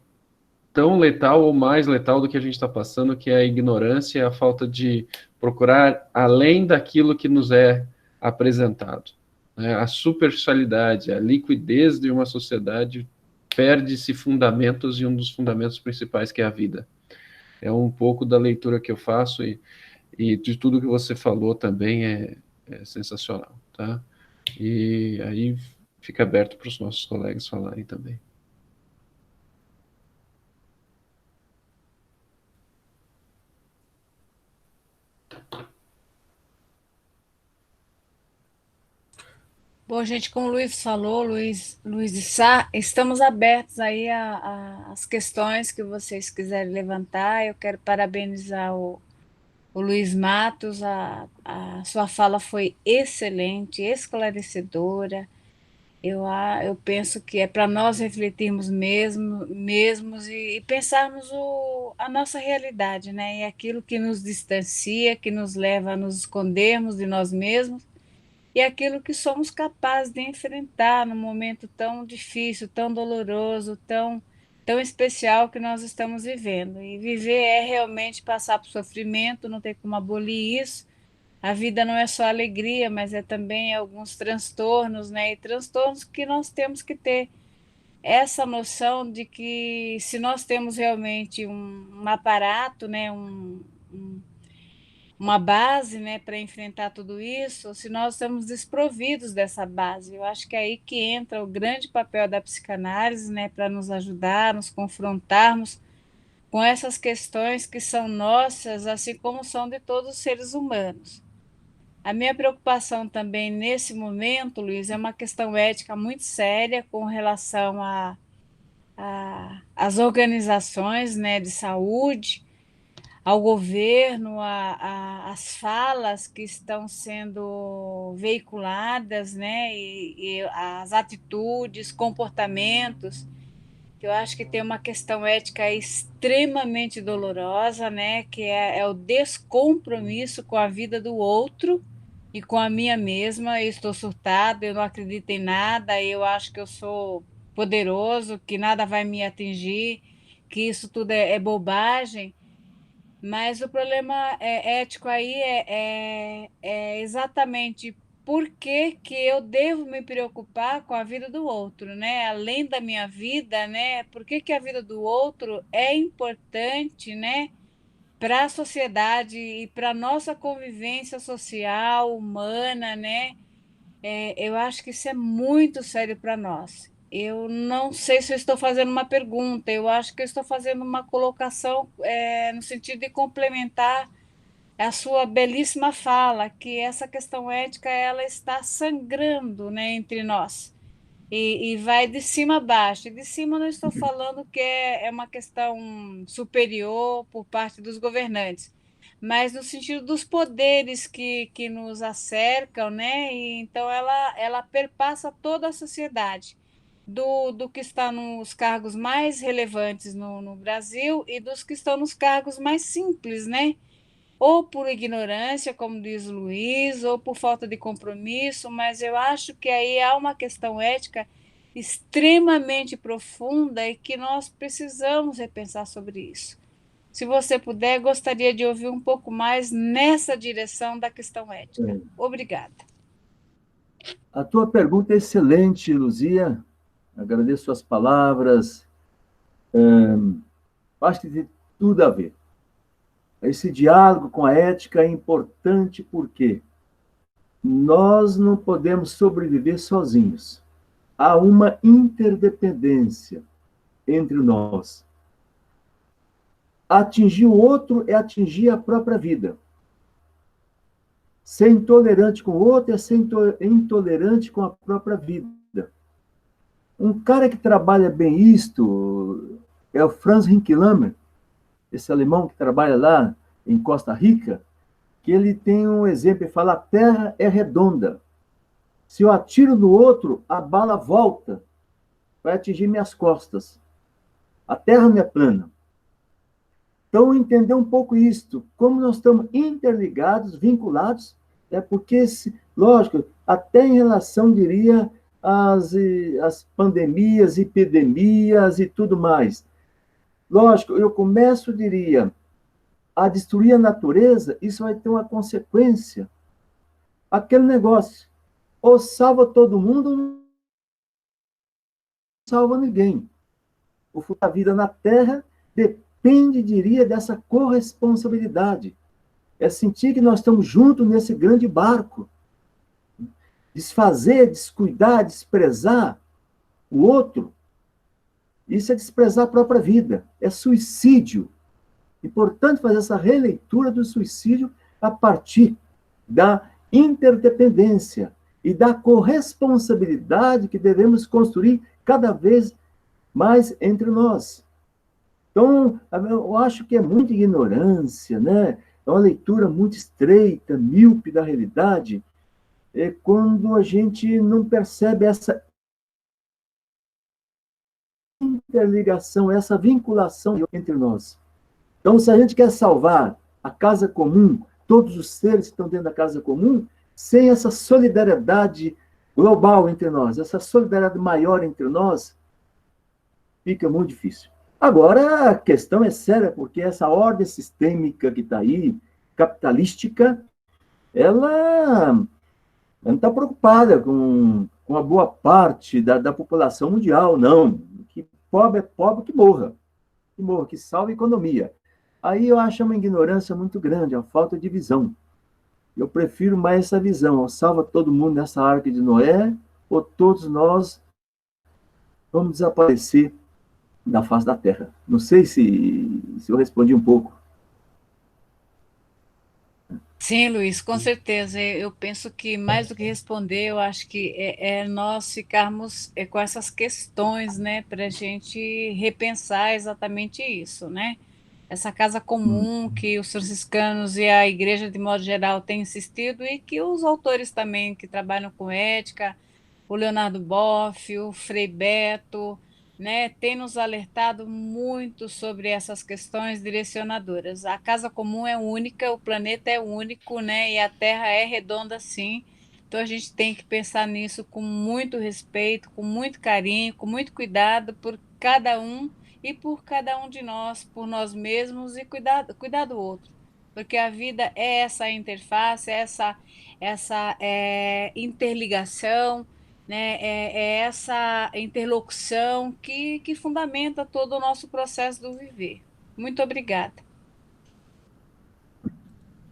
tão letal ou mais letal do que a gente está passando, que é a ignorância, a falta de procurar além daquilo que nos é apresentado. Né? A superficialidade, a liquidez de uma sociedade perde-se fundamentos, e um dos fundamentos principais que é a vida. É um pouco da leitura que eu faço, e de tudo que você falou também é sensacional, tá? E aí fica aberto para os nossos colegas falarem também. Bom, gente, como o Luiz falou, Luiz de Sá, estamos abertos aí às questões que vocês quiserem levantar. Eu quero parabenizar o Luiz Matos, a sua fala foi excelente, esclarecedora. Eu penso que é para nós refletirmos mesmos e pensarmos a nossa realidade, né? E aquilo que nos distancia, que nos leva a nos escondermos de nós mesmos, e aquilo que somos capazes de enfrentar num momento tão difícil, tão doloroso, tão especial que nós estamos vivendo. E viver é realmente passar por sofrimento, não tem como abolir isso. A vida não é só alegria, mas é também alguns transtornos, né? E transtornos que nós temos que ter essa noção de que se nós temos realmente um aparato, né? Uma base, né, para enfrentar tudo isso, se nós estamos desprovidos dessa base. Eu acho que é aí que entra o grande papel da psicanálise, né, para nos ajudar, nos confrontarmos com essas questões que são nossas, assim como são de todos os seres humanos. A minha preocupação também nesse momento, Luiz, é uma questão ética muito séria com relação às organizações, né, de saúde, ao governo, as falas que estão sendo veiculadas, né, e as atitudes, comportamentos, que eu acho que tem uma questão ética extremamente dolorosa, né, que é o descompromisso com a vida do outro e com a minha mesma. Eu estou surtada, eu não acredito em nada, eu acho que eu sou poderoso, que nada vai me atingir, que isso tudo é bobagem. Mas o problema ético aí é exatamente por que eu devo me preocupar com a vida do outro, né? Além da minha vida, né? Por que a vida do outro é importante, né? Para a sociedade e para a nossa convivência social, humana, né? Eu acho que isso é muito sério para nós. Eu não sei se eu estou fazendo uma pergunta, eu acho que eu estou fazendo uma colocação no sentido de complementar a sua belíssima fala, que essa questão ética ela está sangrando, né, entre nós. E vai de cima a baixo. E de cima não estou falando que é uma questão superior por parte dos governantes, mas no sentido dos poderes que nos acercam, né? E então ela perpassa toda a sociedade, do que está nos cargos mais relevantes no Brasil e dos que estão nos cargos mais simples, né? Ou por ignorância, como diz o Luiz, ou por falta de compromisso, mas eu acho que aí há uma questão ética extremamente profunda e que nós precisamos repensar sobre isso. Se você puder, gostaria de ouvir um pouco mais nessa direção da questão ética. Obrigada. A tua pergunta é excelente, Luzia. Agradeço suas palavras. Acho que tem tudo a ver. Esse diálogo com a ética é importante porque nós não podemos sobreviver sozinhos. Há uma interdependência entre nós. Atingir o outro é atingir a própria vida. Ser intolerante com o outro é ser intolerante com a própria vida. Um cara que trabalha bem isto é o Franz Hinkelamer, esse alemão que trabalha lá em Costa Rica, que ele tem um exemplo, ele fala: a terra é redonda. Se eu atiro no outro, a bala volta, vai atingir minhas costas. A terra não é plana. Então, entender um pouco isto, como nós estamos interligados, vinculados, porque, lógico, até em relação, diria, às pandemias, epidemias e tudo mais. lógico, eu começo, diria, a destruir a natureza, isso vai ter uma consequência. Aquele negócio, ou salva todo mundo, ou não salva ninguém. O futuro da vida na Terra depende, diria, dessa corresponsabilidade. É sentir que nós estamos juntos nesse grande barco. Desfazer, descuidar, desprezar o outro, isso é desprezar a própria vida, é suicídio. Importante fazer essa releitura do suicídio a partir da interdependência e da corresponsabilidade que devemos construir cada vez mais entre nós. Então, eu acho que é muita ignorância, né? É uma leitura muito estreita, míope da realidade, quando a gente não percebe essa interligação, essa vinculação entre nós. Então, se a gente quer salvar a casa comum, todos os seres que estão dentro da casa comum, sem essa solidariedade global entre nós, essa solidariedade maior entre nós, fica muito difícil. Agora, a questão é séria, porque essa ordem sistêmica que está aí, capitalística, ela não está preocupada com a boa parte da população mundial, não. Que pobre é pobre, que morra, que salve a economia. Aí eu acho uma ignorância muito grande, a falta de visão. Eu prefiro mais essa visão, ou salva todo mundo nessa arca de Noé, ou todos nós vamos desaparecer da face da Terra. Não sei se eu respondi um pouco. Sim, Luiz, com certeza. Eu penso que mais do que responder, eu acho que é nós ficarmos com essas questões, né, para a gente repensar exatamente isso, né? Essa casa comum que os franciscanos e a igreja, de modo geral, têm insistido e que os autores também que trabalham com ética, o Leonardo Boff, o Frei Beto, né, têm nos alertado muito sobre essas questões direcionadoras. A casa comum é única, o planeta é único, né, e a Terra é redonda sim. Então a gente tem que pensar nisso com muito respeito, com muito carinho, com muito cuidado por cada um e por cada um de nós, por nós mesmos e cuidar do outro. Porque a vida é essa interface, essa interligação, né? É essa interlocução que fundamenta todo o nosso processo do viver. Muito obrigada.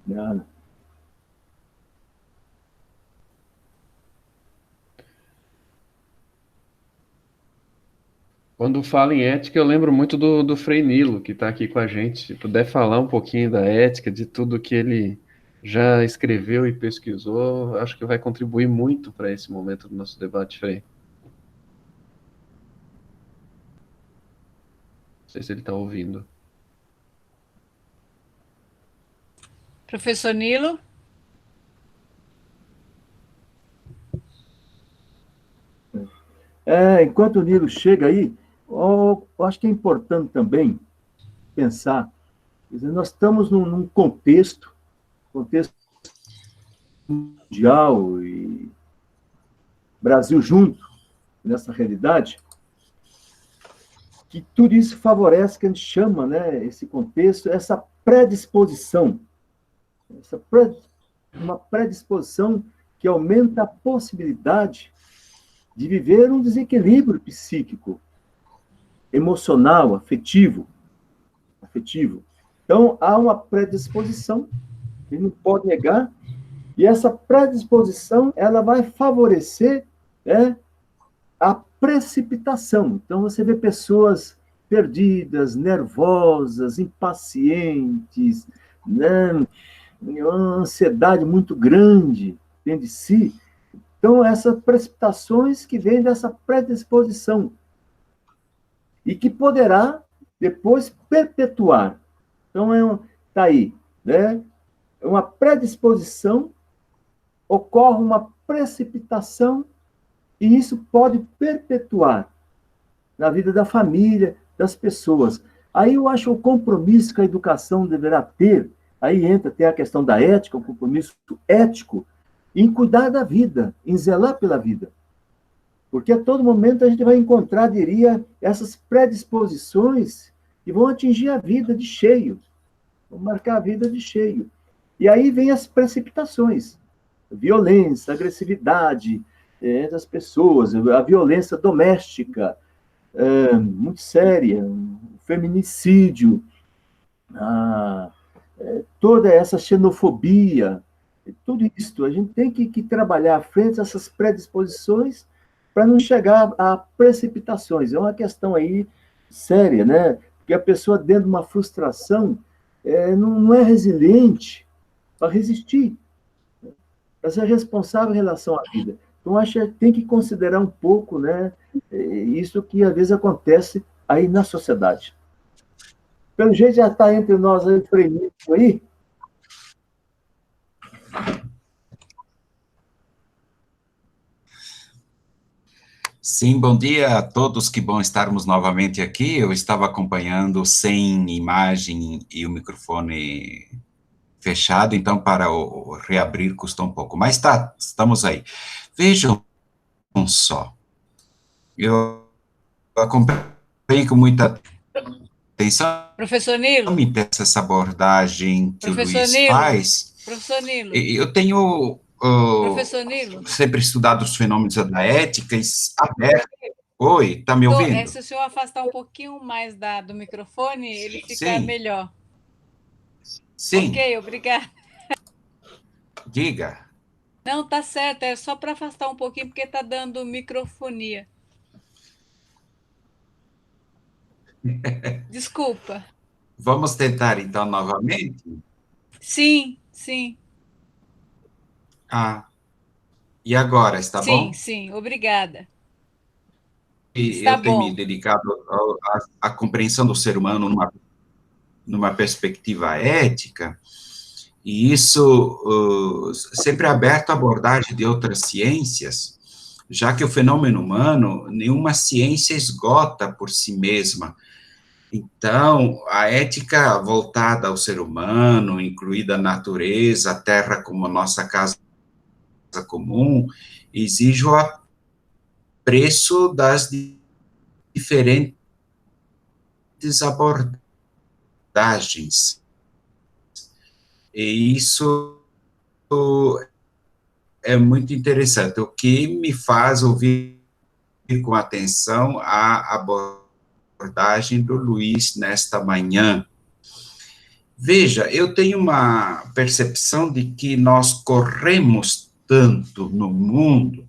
Obrigado. Quando falo em ética, eu lembro muito do Frei Nilo, que está aqui com a gente. Se puder falar um pouquinho da ética, de tudo que ele já escreveu e pesquisou, acho que vai contribuir muito para esse momento do nosso debate, Frei. Não sei se ele está ouvindo. Professor Nilo? Enquanto o Nilo chega aí, eu acho que é importante também pensar, quer dizer, nós estamos num contexto mundial e Brasil junto, nessa realidade, que tudo isso favorece, que a gente chama, né, esse contexto, essa predisposição, uma predisposição que aumenta a possibilidade de viver um desequilíbrio psíquico, emocional, afetivo. Então, há uma predisposição, que não pode negar, e essa predisposição ela vai favorecer, né, a precipitação. Então, você vê pessoas perdidas, nervosas, impacientes, né, uma ansiedade muito grande dentro de si. Então, essas precipitações que vêm dessa predisposição e que poderá depois perpetuar. Então, está aí, né? Uma predisposição, ocorre uma precipitação e isso pode perpetuar na vida da família, das pessoas. Aí eu acho o compromisso que a educação deverá ter, aí entra até a questão da ética, o compromisso ético, em cuidar da vida, em zelar pela vida. Porque a todo momento a gente vai encontrar, diria, essas predisposições e vão atingir a vida de cheio, vão marcar a vida de cheio. E aí vem as precipitações, violência, agressividade das pessoas, a violência doméstica, muito séria, feminicídio, toda essa xenofobia, tudo isso. A gente tem que trabalhar frente a essas predisposições para não chegar a precipitações. É uma questão aí séria, né? Porque a pessoa, dentro de uma frustração, não é resiliente para resistir, para ser responsável em relação à vida. Então, acho que tem que considerar um pouco, né, isso que às vezes acontece aí na sociedade. Pelo jeito já está entre nós aí, Freinício, aí. Sim, bom dia a todos, que bom estarmos novamente aqui. Eu estava acompanhando sem imagem e o microfone fechado, então para o reabrir custou um pouco, mas tá, estamos aí. Vejam só, eu acompanhei com muita atenção, Professor Nilo? me interessa essa abordagem que Professor o Luiz Nilo? faz. Professor Nilo? Eu tenho Professor Nilo? sempre estudado os fenômenos da ética e aberto. Oi, tá me ouvindo? Se o senhor afastar um pouquinho mais do microfone, ele fica Sim. melhor. Sim. Ok, obrigada. Diga. Não, tá certo, é só para afastar um pouquinho, porque está dando microfonia. Desculpa. Vamos tentar, então, novamente? Sim, sim. E agora, está bom? Sim, sim, obrigada. Está eu tenho me dedicado à compreensão do ser humano numa perspectiva ética, e isso sempre é aberto à abordagem de outras ciências, já que o fenômeno humano, nenhuma ciência esgota por si mesma. Então, a ética voltada ao ser humano, incluída a natureza, a terra como nossa casa comum, exige o apreço das diferentes abordagens. E isso é muito interessante, o que me faz ouvir com atenção a abordagem do Luiz nesta manhã. Veja, eu tenho uma percepção de que nós corremos tanto no mundo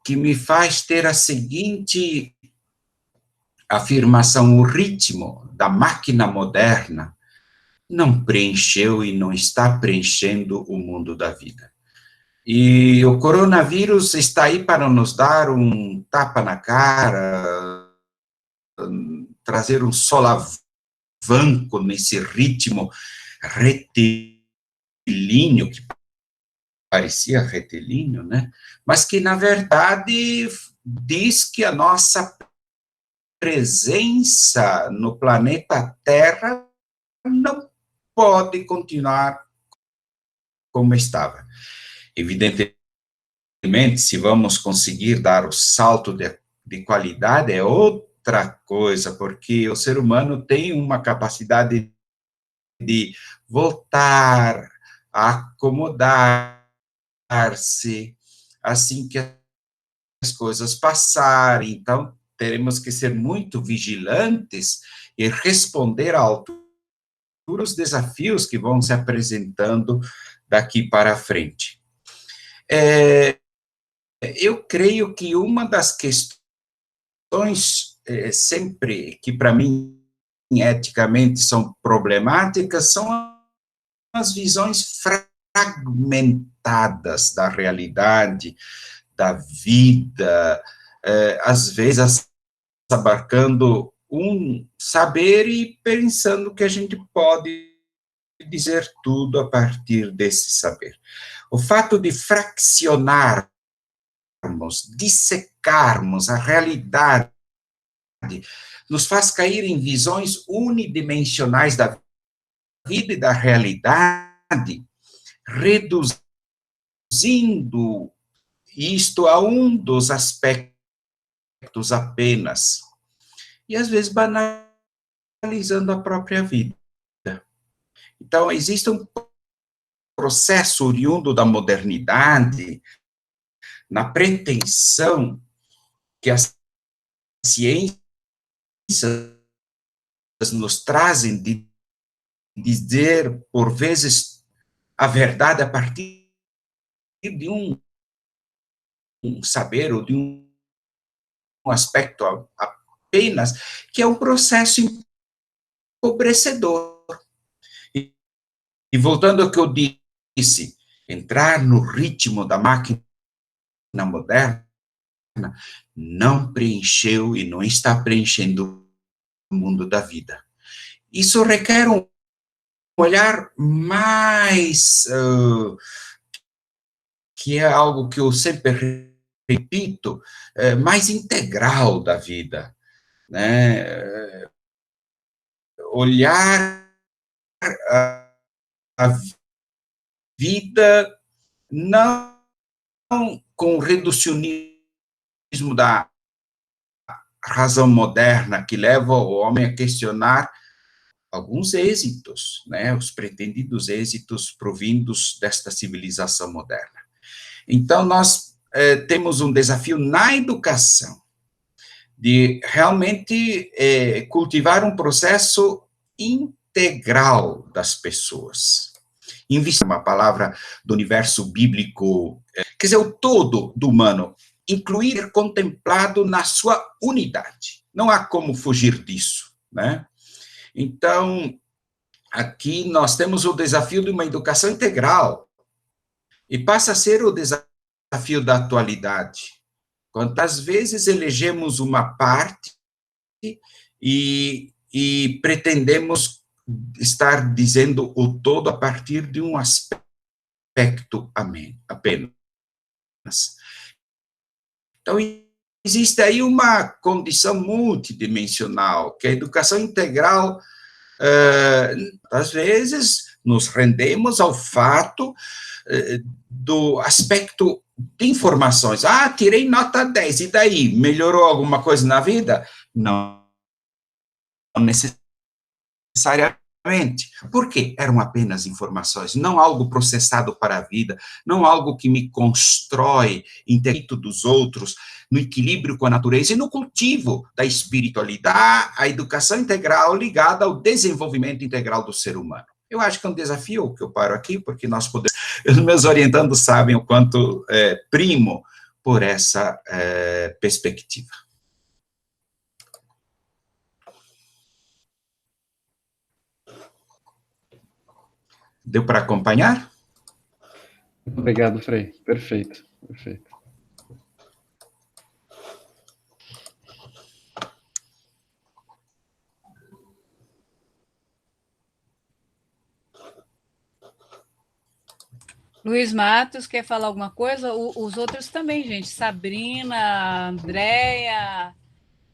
que me faz ter a seguinte afirmação: o ritmo da máquina moderna não preencheu e não está preenchendo o mundo da vida. E o coronavírus está aí para nos dar um tapa na cara, trazer um solavanco nesse ritmo retilíneo, que parecia retilíneo, né? Mas que, na verdade, diz que a nossa presença no planeta Terra não pode continuar como estava. Evidentemente, se vamos conseguir dar o salto de qualidade, é outra coisa, porque o ser humano tem uma capacidade de voltar a acomodar-se assim que as coisas passarem. Então, teremos que ser muito vigilantes e responder à altura os desafios que vão se apresentando daqui para frente. Eu creio que uma das questões sempre que, para mim, eticamente são problemáticas são as visões fragmentadas da realidade, da vida, às vezes abarcando um saber e pensando que a gente pode dizer tudo a partir desse saber. O fato de fraccionarmos, dissecarmos a realidade, nos faz cair em visões unidimensionais da vida e da realidade, reduzindo isto a um dos aspectos apenas, e às vezes banalizando realizando a própria vida. Então, existe um processo oriundo da modernidade, na pretensão que as ciências nos trazem de dizer, por vezes, a verdade a partir de um saber ou de um aspecto apenas, que é um processo empobrecedor. E voltando ao que eu disse, entrar no ritmo da máquina moderna não preencheu e não está preenchendo o mundo da vida. Isso requer um olhar mais, que é algo que eu sempre repito, mais integral da vida, né? Olhar a vida não com o reducionismo da razão moderna, que leva o homem a questionar alguns êxitos, né, os pretendidos êxitos provindos desta civilização moderna. Então, nós temos um desafio na educação, de realmente cultivar um processo integral das pessoas. Investir, uma palavra do universo bíblico, quer dizer, o todo do humano, incluir, contemplado na sua unidade. Não há como fugir disso, né? Então, aqui nós temos o desafio de uma educação integral, e passa a ser o desafio da atualidade. Quantas vezes elegemos uma parte e pretendemos estar dizendo o todo a partir de um aspecto apenas. Então, existe aí uma condição multidimensional, que a educação integral, às vezes, nos rendemos ao fato do aspecto de informações. Ah, tirei nota 10, e daí? Melhorou alguma coisa na vida? Não necessariamente. Por quê? Eram apenas informações, não algo processado para a vida, não algo que me constrói intelecto dos outros, no equilíbrio com a natureza e no cultivo da espiritualidade, a educação integral ligada ao desenvolvimento integral do ser humano. Eu acho que é um desafio que eu paro aqui, porque nós podemos, os meus orientandos sabem o quanto primo por essa perspectiva. Deu para acompanhar? Obrigado, Frei. Perfeito, perfeito. Luiz Matos, quer falar alguma coisa? Os outros também, gente. Sabrina, Andréia,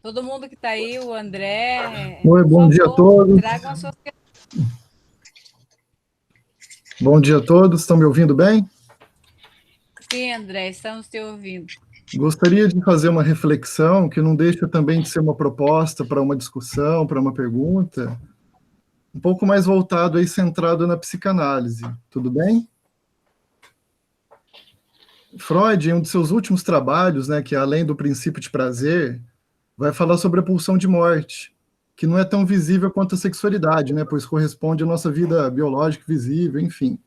todo mundo que está aí, o André. Oi, bom dia a todos. Tragam as suas questões. Bom dia a todos, estão me ouvindo bem? Sim, André, estamos te ouvindo. Gostaria de fazer uma reflexão que não deixa também de ser uma proposta para uma discussão, para uma pergunta, um pouco mais voltado aí, centrado na psicanálise, tudo bem? Freud, em um de seus últimos trabalhos, né, que é Além do Princípio de Prazer, vai falar sobre a pulsão de morte, que não é tão visível quanto a sexualidade, né, pois corresponde à nossa vida biológica visível, enfim.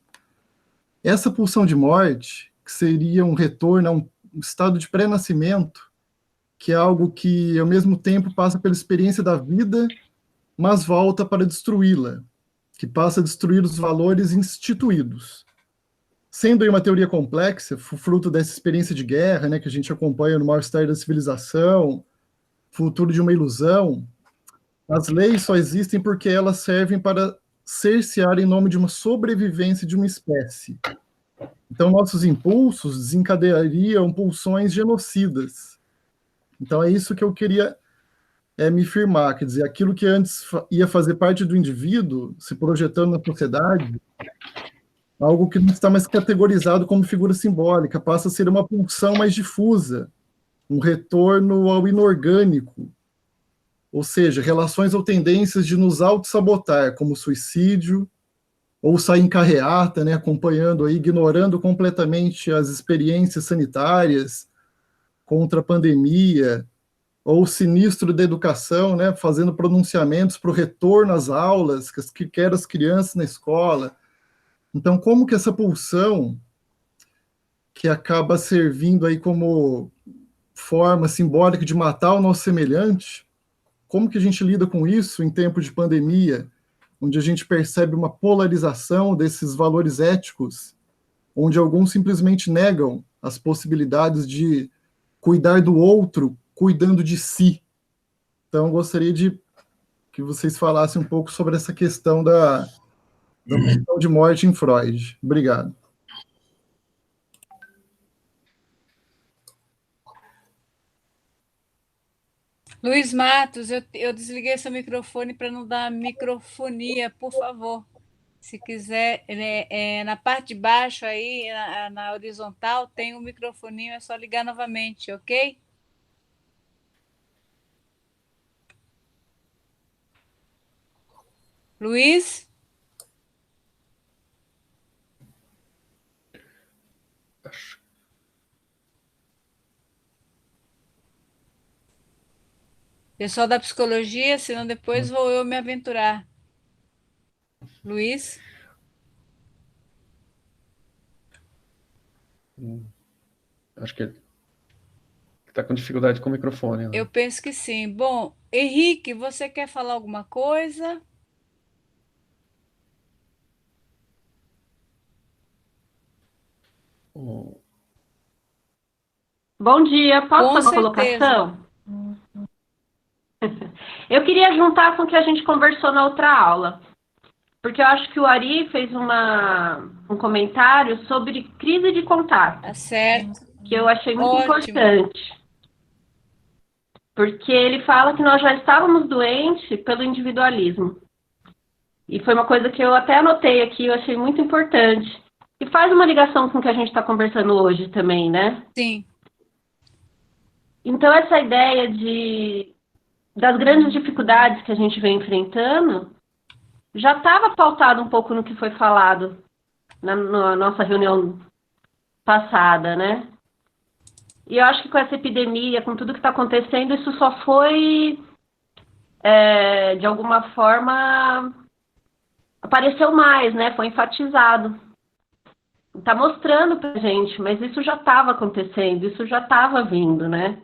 Essa pulsão de morte, que seria um retorno a um estado de pré-nascimento, que é algo que, ao mesmo tempo, passa pela experiência da vida, mas volta para destruí-la, que passa a destruir os valores instituídos. Sendo aí uma teoria complexa, fruto dessa experiência de guerra, né, que a gente acompanha no mal-estar da civilização, futuro de uma ilusão, as leis só existem porque elas servem para cercear em nome de uma sobrevivência de uma espécie. Então, nossos impulsos desencadeariam pulsões genocidas. Então, é isso que eu queria me firmar, quer dizer, aquilo que antes ia fazer parte do indivíduo, se projetando na sociedade, algo que não está mais categorizado como figura simbólica, passa a ser uma pulsão mais difusa, um retorno ao inorgânico, ou seja, relações ou tendências de nos auto-sabotar, como suicídio, ou sair em carreata, né, acompanhando, aí, ignorando completamente as experiências sanitárias contra a pandemia, ou o sinistro da educação, né, fazendo pronunciamentos para o retorno às aulas, que quer as crianças na escola. Então, como que essa pulsão, que acaba servindo aí como forma simbólica de matar o nosso semelhante, como que a gente lida com isso em tempo de pandemia, onde a gente percebe uma polarização desses valores éticos, onde alguns simplesmente negam as possibilidades de cuidar do outro, cuidando de si. Então, gostaria de que vocês falassem um pouco sobre essa questão da pulsão de morte em Freud. Obrigado. Luiz Matos, eu desliguei seu microfone para não dar microfonia, por favor. Se quiser, na parte de baixo aí, na horizontal, tem um microfoninho, é só ligar novamente, ok? Luiz? Pessoal da psicologia, senão depois vou eu me aventurar. Luiz? Acho que ele está com dificuldade com o microfone. Né? Eu penso que sim. Bom, Henrique, você quer falar alguma coisa? Bom dia, posso Com fazer uma certeza. colocação? Eu queria juntar com o que a gente conversou na outra aula, porque eu acho que o Ari fez um comentário sobre crise de contato. Tá certo. Que eu achei muito Ótimo. importante. Porque ele fala que nós já estávamos doentes pelo individualismo. E foi uma coisa que eu até anotei aqui, eu achei muito importante. E faz uma ligação com o que a gente está conversando hoje também, né? Sim. Então, essa ideia das grandes dificuldades que a gente vem enfrentando já estava pautado um pouco no que foi falado na nossa reunião passada, né? E eu acho que com essa epidemia, com tudo que está acontecendo, isso só foi, de alguma forma, apareceu mais, né? Foi enfatizado. Está mostrando para a gente, mas isso já estava acontecendo, isso já estava vindo, né?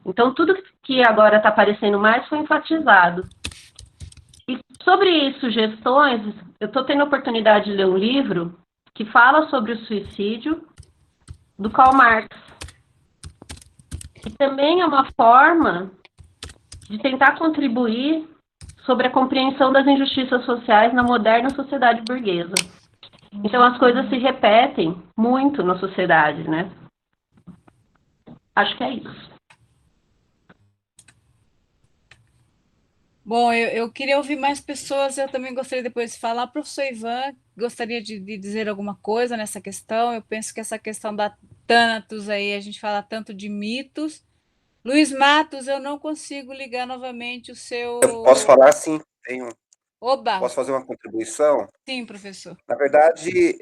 Então, tudo que agora está aparecendo mais foi enfatizado. E sobre sugestões, eu estou tendo a oportunidade de ler um livro que fala sobre o suicídio, do Karl Marx. E também é uma forma de tentar contribuir sobre a compreensão das injustiças sociais na moderna sociedade burguesa. Então, as coisas se repetem muito na sociedade, né? Acho que é isso. Bom, eu queria ouvir mais pessoas, eu também gostaria depois de falar. Professor Ivan, gostaria de dizer alguma coisa nessa questão? Eu penso que essa questão da Thanatos aí, a gente fala tanto de mitos. Luiz Matos, eu não consigo ligar novamente o seu... Eu posso falar, sim. Oba! Posso fazer uma contribuição? Sim, professor. Na verdade,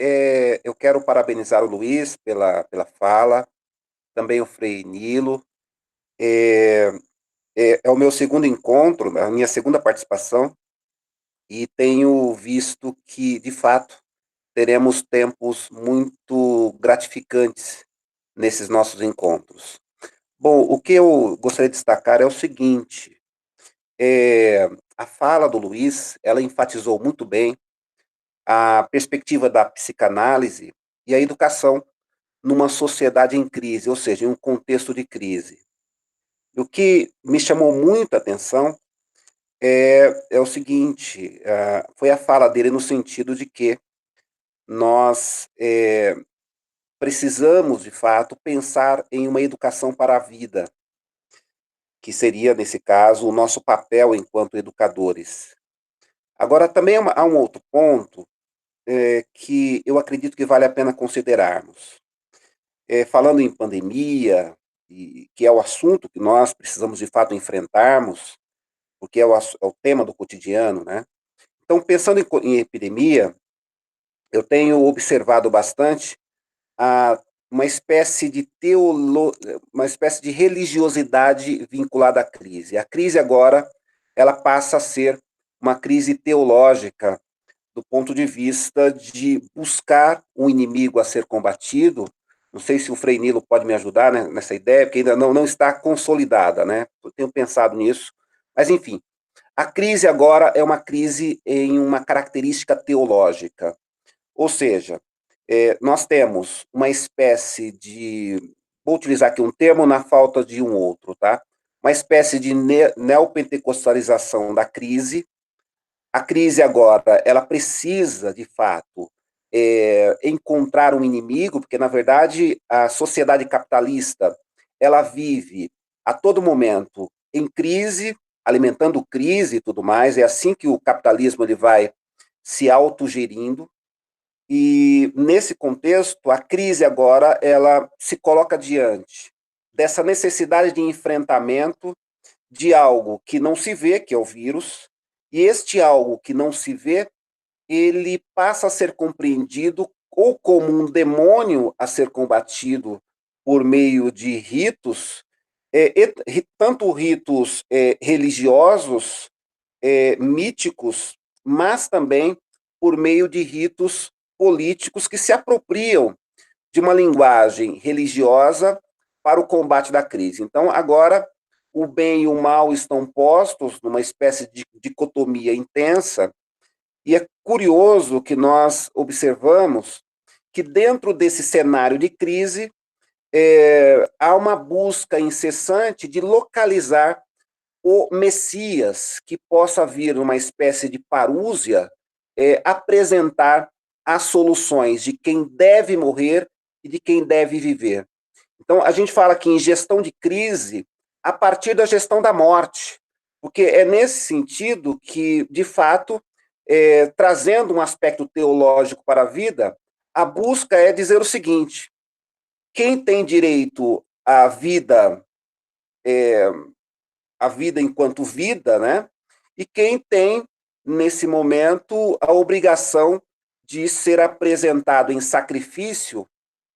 eu quero parabenizar o Luiz pela fala, também o Frei Nilo. É o meu segundo encontro, a minha segunda participação, e tenho visto que, de fato, teremos tempos muito gratificantes nesses nossos encontros. Bom, o que eu gostaria de destacar é o seguinte: a fala do Luiz, ela enfatizou muito bem a perspectiva da psicanálise e a educação numa sociedade em crise, ou seja, em um contexto de crise. E o que me chamou muito a atenção é o seguinte, foi a fala dele no sentido de que nós precisamos, de fato, pensar em uma educação para a vida, que seria, nesse caso, o nosso papel enquanto educadores. Agora, também há um outro ponto que eu acredito que vale a pena considerarmos. Falando em pandemia, que é o assunto que nós precisamos, de fato, enfrentarmos, porque é o tema do cotidiano, né? Então, pensando em epidemia, eu tenho observado bastante uma espécie de uma espécie de religiosidade vinculada à crise. A crise agora, ela passa a ser uma crise teológica, do ponto de vista de buscar um inimigo a ser combatido. Não sei se o Frei Nilo pode me ajudar, né, nessa ideia, porque ainda não está consolidada, né? Eu tenho pensado nisso. Mas, enfim, a crise agora é uma crise em uma característica teológica. Ou seja, nós temos uma espécie de, vou utilizar aqui um termo na falta de um outro, tá? Uma espécie de neopentecostalização da crise. A crise agora, ela precisa, de fato, encontrar um inimigo, porque, na verdade, a sociedade capitalista, ela vive a todo momento em crise, alimentando crise e tudo mais, é assim que o capitalismo ele vai se autogerindo, e, nesse contexto, a crise agora, ela se coloca diante dessa necessidade de enfrentamento de algo que não se vê, que é o vírus, e este algo que não se vê, ele passa a ser compreendido ou como um demônio a ser combatido por meio de ritos, tanto ritos religiosos, míticos, mas também por meio de ritos políticos que se apropriam de uma linguagem religiosa para o combate da crise. Então, agora, o bem e o mal estão postos numa espécie de dicotomia intensa, e é curioso que nós observamos que, dentro desse cenário de crise, há uma busca incessante de localizar o Messias, que possa vir numa espécie de parúzia, apresentar as soluções de quem deve morrer e de quem deve viver. Então, a gente fala aqui em gestão de crise a partir da gestão da morte, porque é nesse sentido que, de fato, trazendo um aspecto teológico para a vida, a busca é dizer o seguinte: quem tem direito à vida, a vida enquanto vida, né? E quem tem, nesse momento, a obrigação de ser apresentado em sacrifício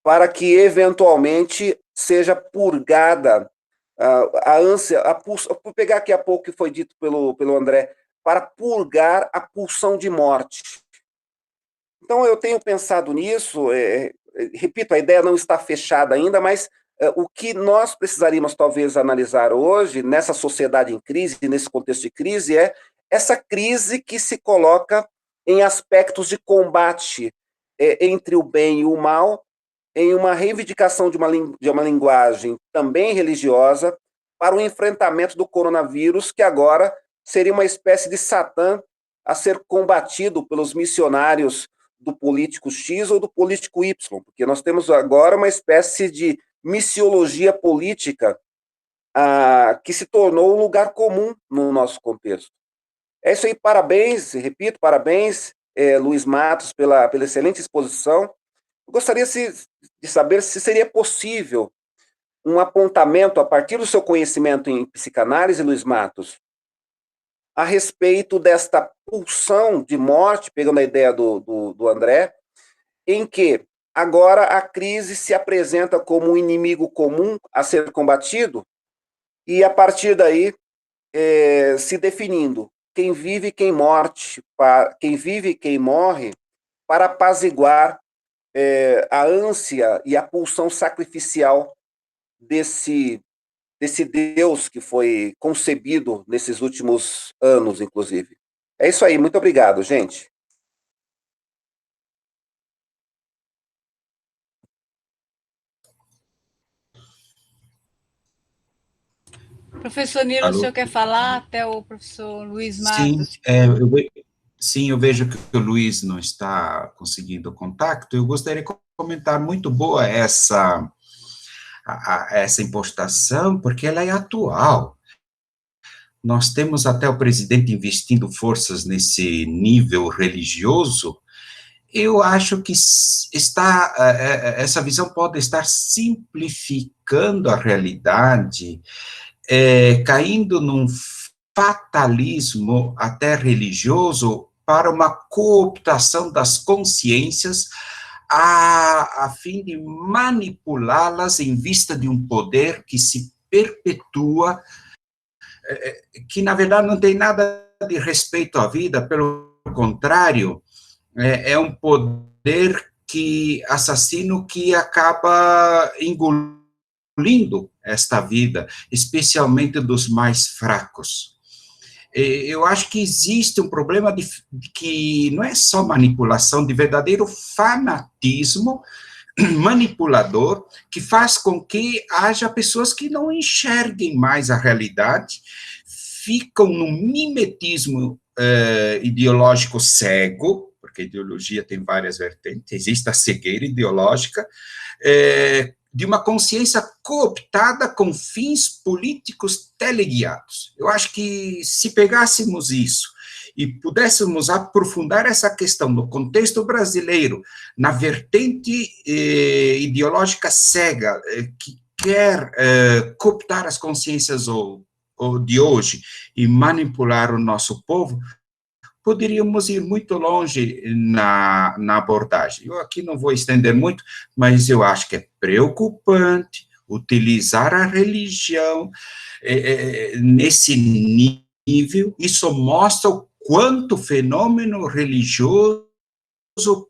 para que, eventualmente, seja purgada a ânsia, vou pegar aqui a pouco que foi dito pelo André, para purgar a pulsão de morte. Então, eu tenho pensado nisso, repito, a ideia não está fechada ainda, mas o que nós precisaríamos, talvez, analisar hoje, nessa sociedade em crise, nesse contexto de crise, é essa crise que se coloca em aspectos de combate entre o bem e o mal, em uma reivindicação de uma linguagem também religiosa para o enfrentamento do coronavírus, que agora seria uma espécie de Satã a ser combatido pelos missionários do político X ou do político Y, porque nós temos agora uma espécie de missiologia política que se tornou um lugar comum no nosso contexto. É isso aí, parabéns, repito, parabéns, Luiz Matos, pela excelente exposição. Eu gostaria de saber se seria possível um apontamento, a partir do seu conhecimento em psicanálise, Luiz Matos, a respeito desta pulsão de morte, pegando a ideia do André, em que agora a crise se apresenta como um inimigo comum a ser combatido, e a partir daí se definindo quem vive e quem quem vive e quem morre, para apaziguar a ânsia e a pulsão sacrificial desse Deus que foi concebido nesses últimos anos, inclusive. É isso aí, muito obrigado, gente. Professor Nilo, o senhor quer falar até o professor Luiz Matos? Sim, eu vejo que o Luiz não está conseguindo contato. Eu gostaria de comentar, muito boa essa impostação, porque ela é atual. Nós temos até o presidente investindo forças nesse nível religioso. Eu acho que essa visão pode estar simplificando a realidade, caindo num fatalismo até religioso para uma cooptação das consciências a fim de manipulá-las em vista de um poder que se perpetua, que na verdade não tem nada de respeito à vida, pelo contrário, é um poder assassino que acaba engolindo esta vida, especialmente dos mais fracos. Eu acho que existe um problema que não é só manipulação, de verdadeiro fanatismo manipulador, que faz com que haja pessoas que não enxerguem mais a realidade, ficam num mimetismo ideológico cego, porque a ideologia tem várias vertentes, existe a cegueira ideológica, de uma consciência cooptada com fins políticos teleguiados. Eu acho que se pegássemos isso e pudéssemos aprofundar essa questão no contexto brasileiro, na vertente ideológica cega, que quer cooptar as consciências de hoje e manipular o nosso povo, poderíamos ir muito longe na abordagem. Eu aqui não vou estender muito, mas eu acho que é preocupante utilizar a religião nesse nível. Isso mostra o quanto o fenômeno religioso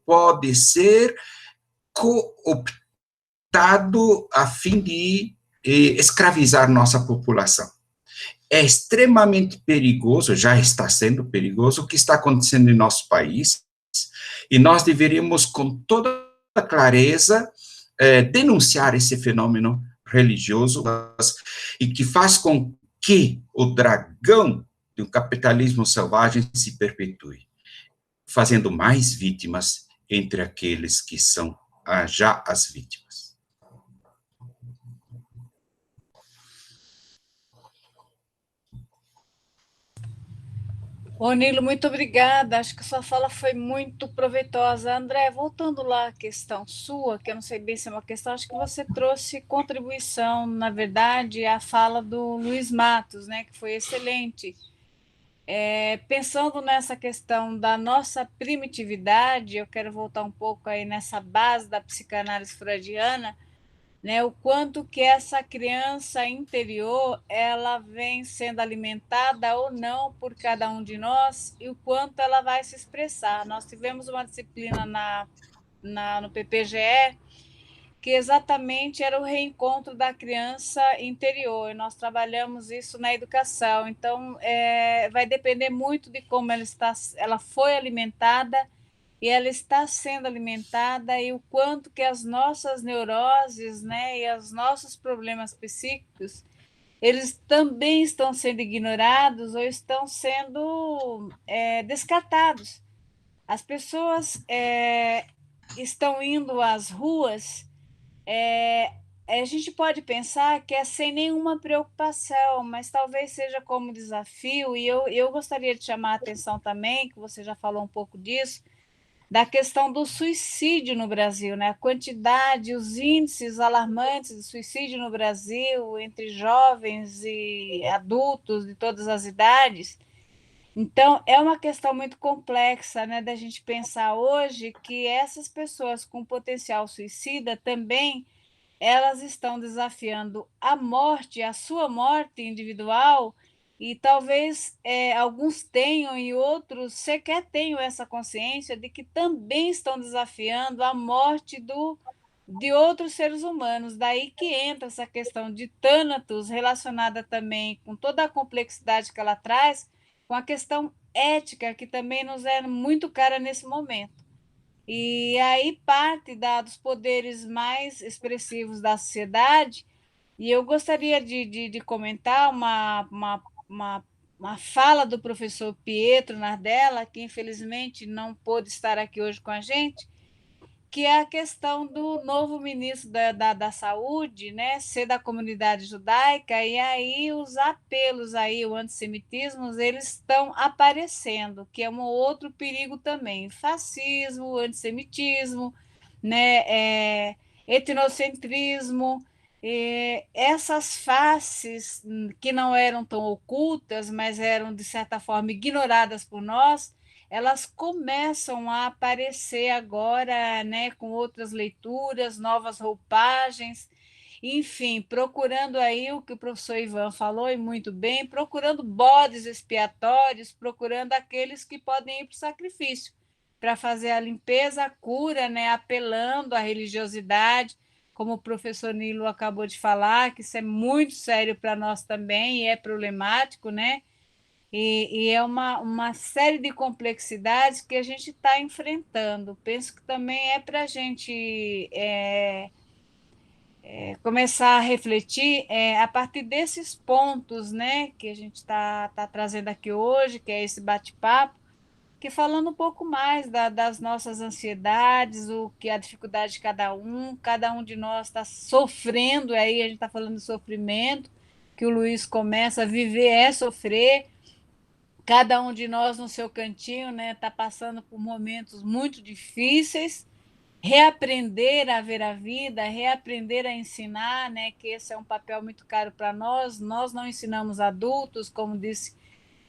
pode ser cooptado a fim de escravizar nossa população. É extremamente perigoso, já está sendo perigoso, o que está acontecendo em nosso país, e nós deveríamos, com toda clareza, denunciar esse fenômeno religioso, e que faz com que o dragão do capitalismo selvagem se perpetue, fazendo mais vítimas entre aqueles que são já as vítimas. Ô, Nilo, muito obrigada. Acho que sua fala foi muito proveitosa. André, voltando lá à questão sua, que eu não sei bem se é uma questão, acho que você trouxe contribuição, na verdade, à fala do Luiz Matos, né, que foi excelente. Pensando nessa questão da nossa primitividade, eu quero voltar um pouco aí nessa base da psicanálise freudiana, né, o quanto que essa criança interior ela vem sendo alimentada ou não por cada um de nós e o quanto ela vai se expressar. Nós tivemos uma disciplina no PPGE que exatamente era o reencontro da criança interior. Nós trabalhamos isso na educação. Então, vai depender muito de como ela foi alimentada e ela está sendo alimentada e o quanto que as nossas neuroses, né, e os nossos problemas psíquicos, eles também estão sendo ignorados ou estão sendo descartados. As pessoas estão indo às ruas, a gente pode pensar que é sem nenhuma preocupação, mas talvez seja como desafio, e eu gostaria de chamar a atenção também, que você já falou um pouco disso, da questão do suicídio no Brasil, né? A quantidade, os índices alarmantes de suicídio no Brasil, entre jovens e adultos de todas as idades. Então, é uma questão muito complexa, né, da gente pensar hoje que essas pessoas com potencial suicida também elas estão desafiando a morte, a sua morte individual, e talvez alguns tenham e outros sequer tenham essa consciência de que também estão desafiando a morte de outros seres humanos. Daí que entra essa questão de Thanatos, relacionada também com toda a complexidade que ela traz, com a questão ética, que também nos é muito cara nesse momento. E aí parte dos poderes mais expressivos da sociedade, e eu gostaria de comentar uma fala do professor Pietro Nardella, que infelizmente não pôde estar aqui hoje com a gente, que é a questão do novo ministro da Saúde, né, ser da comunidade judaica, e aí os apelos, aí, o antissemitismo, eles estão aparecendo, que é um outro perigo também, fascismo, antissemitismo, né, etnocentrismo, essas faces que não eram tão ocultas, mas eram, de certa forma, ignoradas por nós, elas começam a aparecer agora, né, com outras leituras, novas roupagens, enfim, procurando aí o que o professor Ivan falou, e muito bem, procurando bodes expiatórios, procurando aqueles que podem ir para o sacrifício, para fazer a limpeza, a cura, né, apelando à religiosidade, como o professor Nilo acabou de falar, que isso é muito sério para nós também, e é problemático, né? E é uma série de complexidades que a gente está enfrentando. Penso que também é para a gente começar a refletir a partir desses pontos, né, que a gente está trazendo aqui hoje, que é esse bate-papo, que falando um pouco mais das nossas ansiedades, o que a dificuldade de cada um de nós está sofrendo, aí a gente está falando de sofrimento, que o Luiz começa a viver é sofrer, cada um de nós no seu cantinho, né, está passando por momentos muito difíceis, reaprender a ver a vida, reaprender a ensinar, né, que esse é um papel muito caro para nós não ensinamos adultos, como disse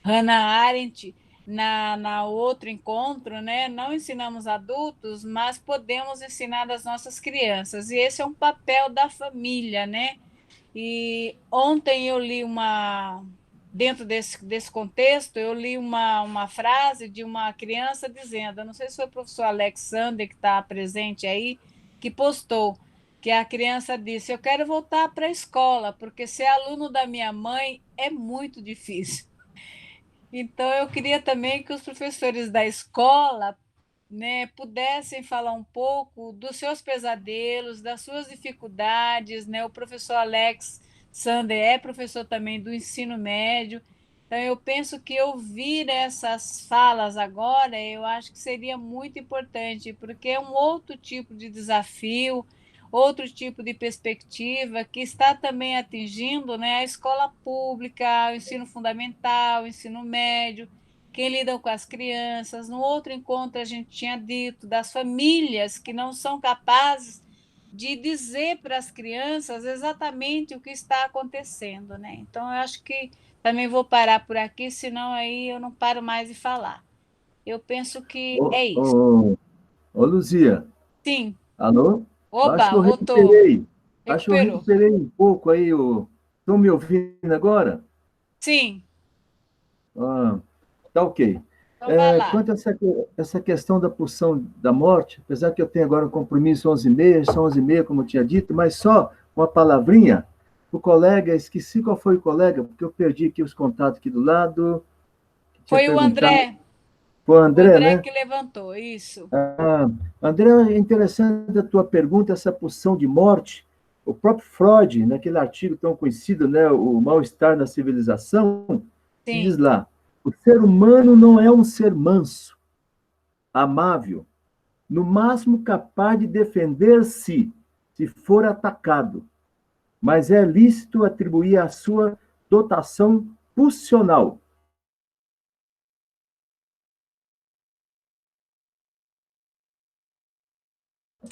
Hannah Arendt, na outro encontro, né? Não ensinamos adultos, mas podemos ensinar as nossas crianças. E esse é um papel da família, né? E ontem eu li dentro desse contexto, eu li uma frase de uma criança dizendo, eu não sei se foi o professor Alexander que está presente aí, que postou, que a criança disse, eu quero voltar para a escola, porque ser aluno da minha mãe é muito difícil. Então, eu queria também que os professores da escola, né, pudessem falar um pouco dos seus pesadelos, das suas dificuldades, né? O professor Alex Sander é professor também do ensino médio. Então, eu penso que ouvir essas falas agora, eu acho que seria muito importante, porque é um outro tipo de desafio, outro tipo de perspectiva que está também atingindo, né, a escola pública, o ensino fundamental, o ensino médio, quem lida com as crianças. No outro encontro, a gente tinha dito das famílias que não são capazes de dizer para as crianças exatamente o que está acontecendo, né? Então, eu acho que também vou parar por aqui, senão aí eu não paro mais de falar. Eu penso que é isso. Ô, Luzia. Sim. Alô? Opa, Acho que eu voltou. recuperei. Acho que eu Recuperou. recuperei um pouco aí. Estão me ouvindo agora? Sim. Tá ok. Então, vai lá. Quanto a essa questão da pulsão da morte, apesar que eu tenho agora um compromisso 11h30, são 11h30, como eu tinha dito, mas só uma palavrinha, o colega, esqueci qual foi o colega, porque eu perdi aqui os contatos aqui do lado. Foi o André. Foi o André, né? Que levantou, isso. André, é interessante a tua pergunta, essa pulsão de morte. O próprio Freud, naquele artigo tão conhecido, né, O Mal-Estar na Civilização, diz lá, o ser humano não é um ser manso, amável, no máximo capaz de defender-se se for atacado, mas é lícito atribuir a sua dotação pulsional.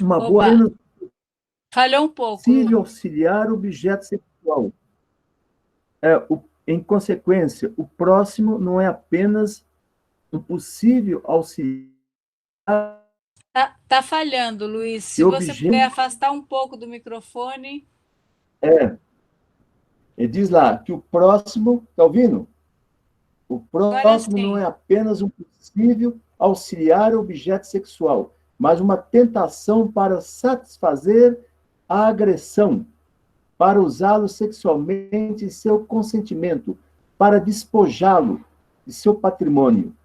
Uma boa... Falhou um pouco. Se auxiliar o objeto sexual. Em consequência, o próximo não é apenas um possível auxiliar. Tá falhando, Luiz. Se você puder afastar um pouco do microfone. Ele diz lá que o próximo, tá ouvindo? O próximo não é apenas um possível auxiliar o objeto sexual, mas uma tentação para satisfazer a agressão, para usá-lo sexualmente em seu consentimento, para despojá-lo de seu patrimônio.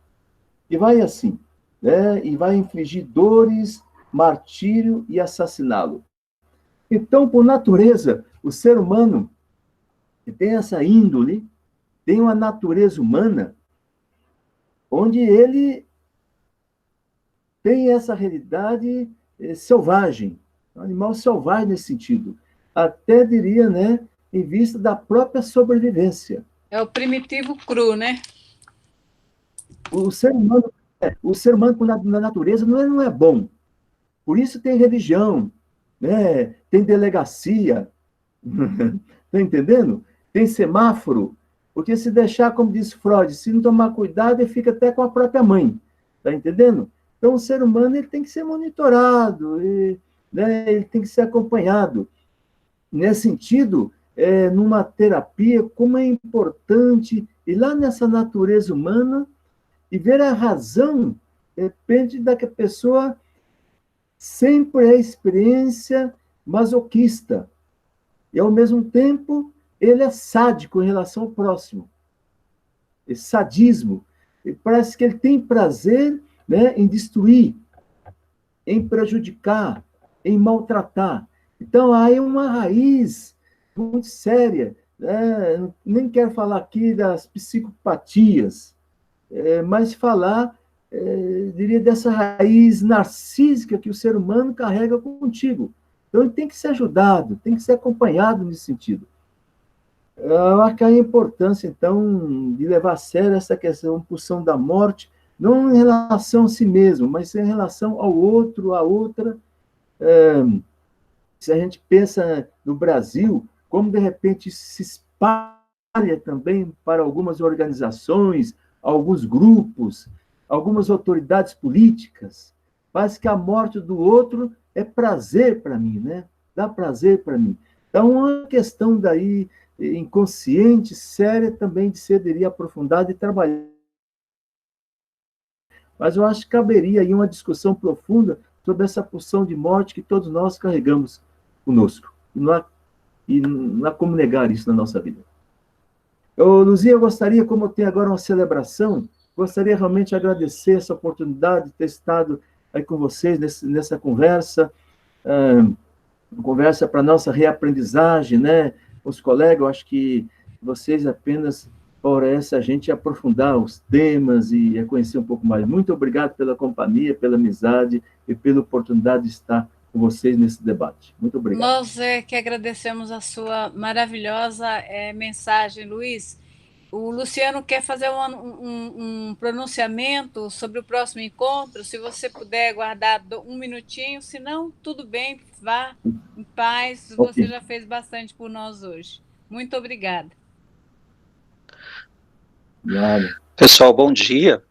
E vai assim, né? E vai infligir dores, martírio e assassiná-lo. Então, por natureza, o ser humano tem essa índole, tem uma natureza humana, onde ele tem essa realidade selvagem, um animal selvagem nesse sentido. Até diria, né, em vista da própria sobrevivência. É o primitivo cru, né? O ser humano na natureza não é bom. Por isso tem religião, né? Tem delegacia, Está entendendo? Tem semáforo, porque se deixar, como diz Freud, se não tomar cuidado, ele fica até com a própria mãe. Está entendendo? Então, o ser humano ele tem que ser monitorado, né, ele tem que ser acompanhado. Nesse sentido, numa terapia, como é importante ir lá nessa natureza humana e ver a razão, depende da que a pessoa sempre é experiência masoquista. E, ao mesmo tempo, ele é sádico em relação ao próximo. Esse sadismo. E parece que ele tem prazer, né, em destruir, em prejudicar, em maltratar. Então, há aí uma raiz muito séria. Né? Nem quero falar aqui das psicopatias, mas falar, diria, dessa raiz narcísica que o ser humano carrega contigo. Então, ele tem que ser ajudado, tem que ser acompanhado nesse sentido. Eu acho que a importância, então, de levar a sério essa questão, a pulsão da morte, não em relação a si mesmo, mas em relação ao outro, à outra. Se a gente pensa no Brasil, como de repente se espalha também para algumas organizações, alguns grupos, algumas autoridades políticas, parece que a morte do outro é prazer para mim, né? Dá prazer para mim. Então, uma questão daí inconsciente, séria, também de ser aprofundada e trabalhar. Mas eu acho que caberia aí uma discussão profunda sobre essa pulsão de morte que todos nós carregamos conosco. E não há como negar isso na nossa vida. Luzia, eu gostaria, como eu tenho agora uma celebração, gostaria realmente de agradecer essa oportunidade de ter estado aí com vocês nessa conversa, conversa para nossa reaprendizagem, né? Os colegas, eu acho que vocês apenas favorecem a gente a aprofundar os temas e a conhecer um pouco mais. Muito obrigado pela companhia, pela amizade e pela oportunidade de estar com vocês nesse debate. Muito obrigado. Nós que agradecemos a sua maravilhosa mensagem, Luiz. O Luciano quer fazer um pronunciamento sobre o próximo encontro. Se você puder guardar um minutinho, se não, tudo bem, vá em paz. Você já fez bastante por nós hoje. Muito obrigada. Obrigado. Pessoal, bom dia.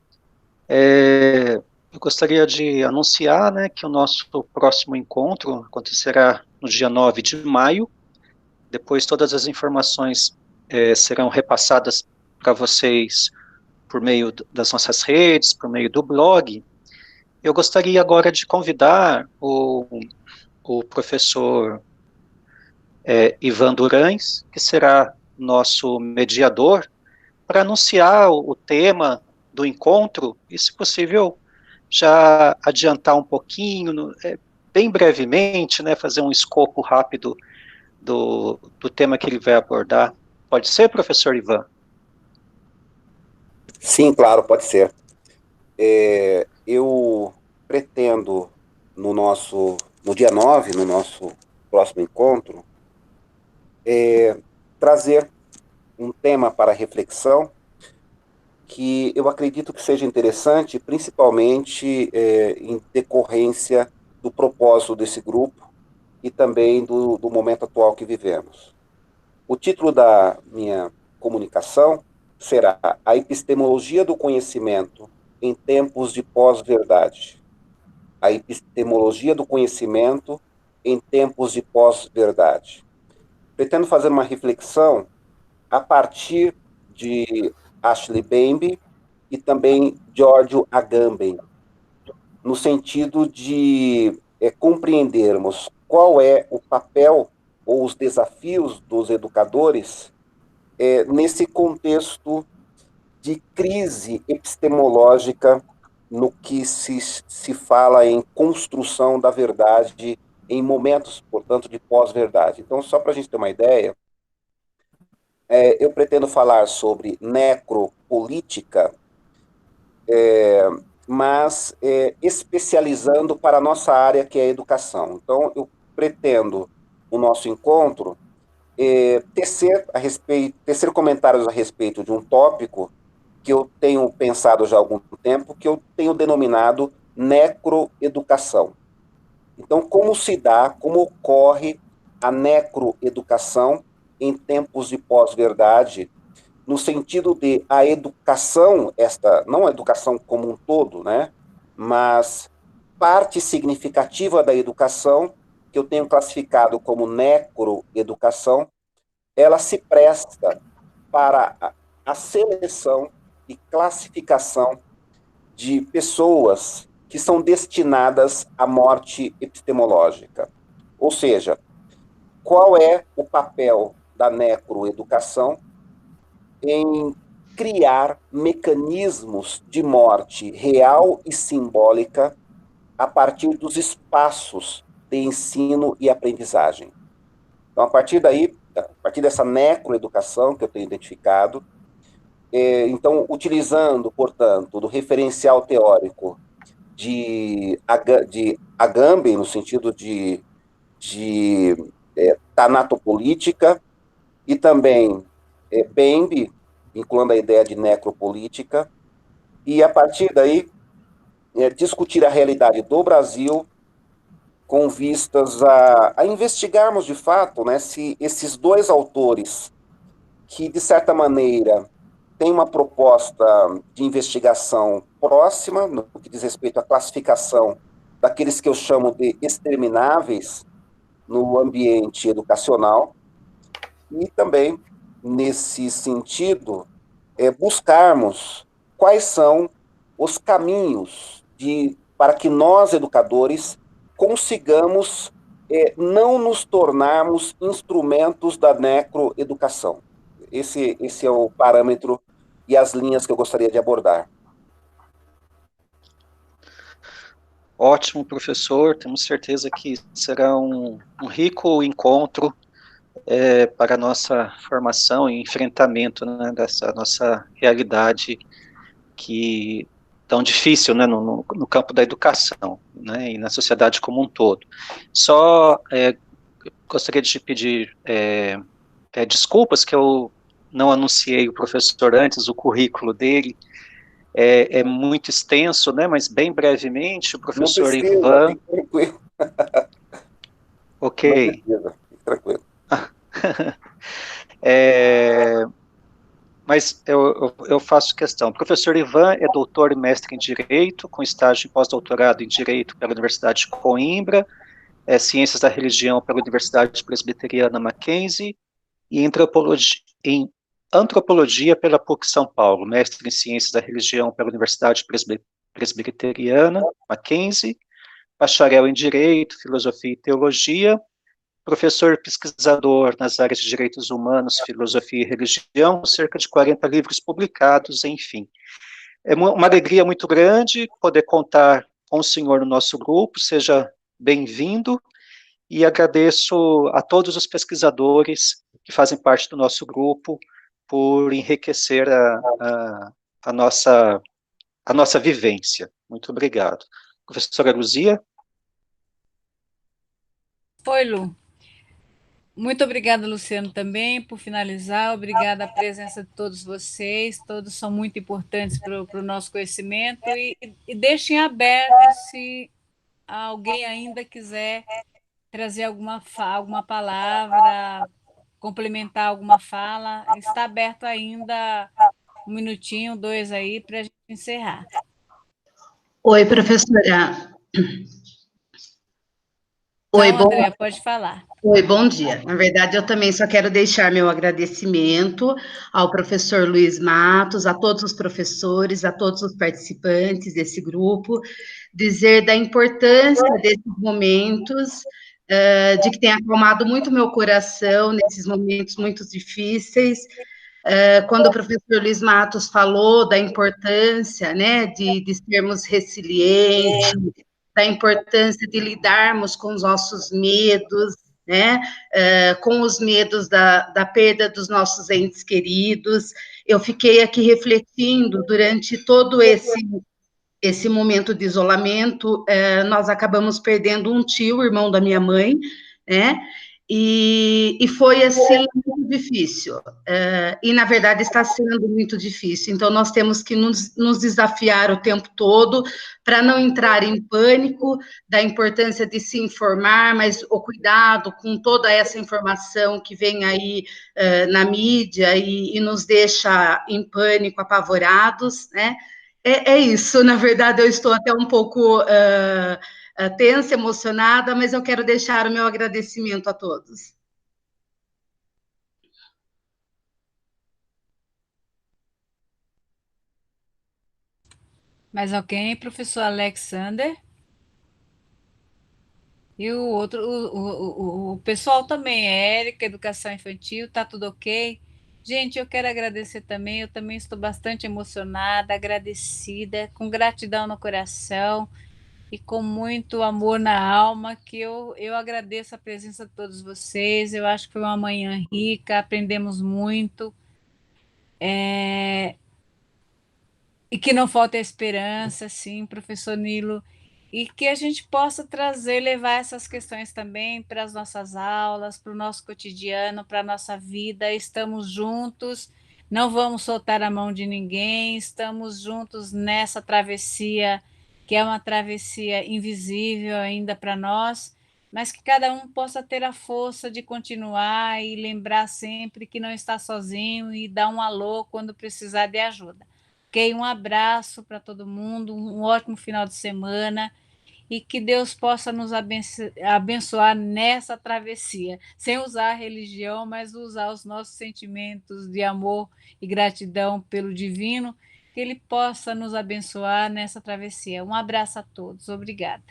Eu gostaria de anunciar, né, que o nosso próximo encontro acontecerá no dia 9 de maio. Depois todas as informações serão repassadas para vocês por meio das nossas redes, por meio do blog. Eu gostaria agora de convidar o professor Ivan Durães, que será nosso mediador, para anunciar o tema do encontro e, se possível, já adiantar um pouquinho, bem brevemente, né, fazer um escopo rápido do tema que ele vai abordar. Pode ser, professor Ivan? Sim, claro, pode ser. Eu pretendo, no dia 9, no nosso próximo encontro, trazer um tema para reflexão que eu acredito que seja interessante, principalmente em decorrência do propósito desse grupo e também do momento atual que vivemos. O título da minha comunicação será A Epistemologia do Conhecimento em Tempos de Pós-Verdade. A Epistemologia do Conhecimento em Tempos de Pós-Verdade. Pretendo fazer uma reflexão a partir de Ashley Bembe e também Giorgio Agamben, no sentido de compreendermos qual é o papel ou os desafios dos educadores nesse contexto de crise epistemológica no que se fala em construção da verdade em momentos, portanto, de pós-verdade. Então, só para a gente ter uma ideia, eu pretendo falar sobre necropolítica, mas especializando para a nossa área, que é a educação. Então, eu pretendo, no nosso encontro, tecer comentários a respeito de um tópico que eu tenho pensado já há algum tempo, que eu tenho denominado necroeducação. Então, como se dá, como ocorre a necroeducação em tempos de pós-verdade, no sentido de a educação, esta não a educação como um todo, né, mas parte significativa da educação, que eu tenho classificado como necroeducação, ela se presta para a seleção e classificação de pessoas que são destinadas à morte epistemológica. Ou seja, qual é o papel da necroeducação em criar mecanismos de morte real e simbólica a partir dos espaços de ensino e aprendizagem. Então, a partir dessa necroeducação que eu tenho identificado, então, utilizando, portanto, do referencial teórico de Agamben, no sentido de tanatopolítica, e também Bembe, vinculando a ideia de necropolítica, e a partir daí discutir a realidade do Brasil com vistas a investigarmos de fato, né, se esses dois autores, que de certa maneira têm uma proposta de investigação próxima, no que diz respeito à classificação daqueles que eu chamo de extermináveis no ambiente educacional, e também, nesse sentido, buscarmos quais são os caminhos para que nós, educadores, consigamos não nos tornarmos instrumentos da necroeducação. Esse é o parâmetro e as linhas que eu gostaria de abordar. Ótimo, professor. Temos certeza que será um rico encontro para a nossa formação e enfrentamento, né, dessa nossa realidade que tão difícil, né, no campo da educação, né, e na sociedade como um todo. Só gostaria de pedir desculpas que eu não anunciei o professor antes, o currículo dele é muito extenso, né, mas bem brevemente, o professor Ivan... Tranquilo. Ok. Tranquilo. Mas eu faço questão. O professor Ivan é doutor e mestre em Direito, com estágio em pós-doutorado em Direito pela Universidade de Coimbra, Ciências da Religião pela Universidade Presbiteriana Mackenzie, e em Antropologia pela PUC São Paulo, mestre em Ciências da Religião pela Universidade Presbiteriana Mackenzie, bacharel em Direito, Filosofia e Teologia, professor pesquisador nas áreas de direitos humanos, filosofia e religião, cerca de 40 livros publicados, enfim. É uma alegria muito grande poder contar com o senhor no nosso grupo, seja bem-vindo, e agradeço a todos os pesquisadores que fazem parte do nosso grupo por enriquecer a nossa vivência. Muito obrigado. Professora Luzia? Oi, Lu. Muito obrigada, Luciano, também, por finalizar. Obrigada a presença de todos vocês. Todos são muito importantes para o nosso conhecimento. E deixem aberto se alguém ainda quiser trazer alguma palavra, complementar alguma fala. Está aberto ainda 1 minutinho, 2 aí, para a gente encerrar. Oi, professora. Oi, então, André, pode falar. Oi, bom dia. Na verdade, eu também só quero deixar meu agradecimento ao professor Luiz Matos, a todos os professores, a todos os participantes desse grupo, dizer da importância desses momentos, de que tem acalmado muito meu coração nesses momentos muito difíceis. Quando o professor Luiz Matos falou da importância, né, de sermos resilientes, da importância de lidarmos com os nossos medos, né, com os medos da perda dos nossos entes queridos. Eu fiquei aqui refletindo durante todo esse momento de isolamento. Nós acabamos perdendo um tio, irmão da minha mãe, né, E foi, assim, muito difícil. E, na verdade, está sendo muito difícil. Então, nós temos que nos desafiar o tempo todo para não entrar em pânico, da importância de se informar, mas o cuidado com toda essa informação que vem aí na mídia e nos deixa em pânico, apavorados, né? É isso, na verdade, eu estou até um pouco tensa, emocionada, mas eu quero deixar o meu agradecimento a todos. Mais alguém? Professor Alexander? E o outro, o pessoal também, Érica, Educação Infantil, tá tudo ok? Gente, eu quero agradecer também, eu também estou bastante emocionada, agradecida, com gratidão no coração e com muito amor na alma, que eu agradeço a presença de todos vocês, eu acho que foi uma manhã rica, aprendemos muito, e que não falta esperança, sim, professor Nilo, e que a gente possa trazer, levar essas questões também para as nossas aulas, para o nosso cotidiano, para a nossa vida. Estamos juntos, não vamos soltar a mão de ninguém, estamos juntos nessa travessia, que é uma travessia invisível ainda para nós, mas que cada um possa ter a força de continuar e lembrar sempre que não está sozinho e dar um alô quando precisar de ajuda. Ok, um abraço para todo mundo, um ótimo final de semana e que Deus possa nos abençoar nessa travessia, sem usar a religião, mas usar os nossos sentimentos de amor e gratidão pelo divino, que Ele possa nos abençoar nessa travessia. Um abraço a todos, obrigada.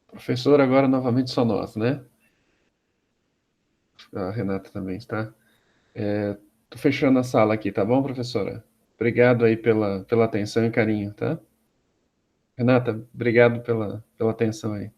Professor, agora novamente só nós, né? A Renata também está. Tô fechando a sala aqui, tá bom, professora? Obrigado aí pela atenção e carinho, tá? Renata, obrigado pela atenção aí.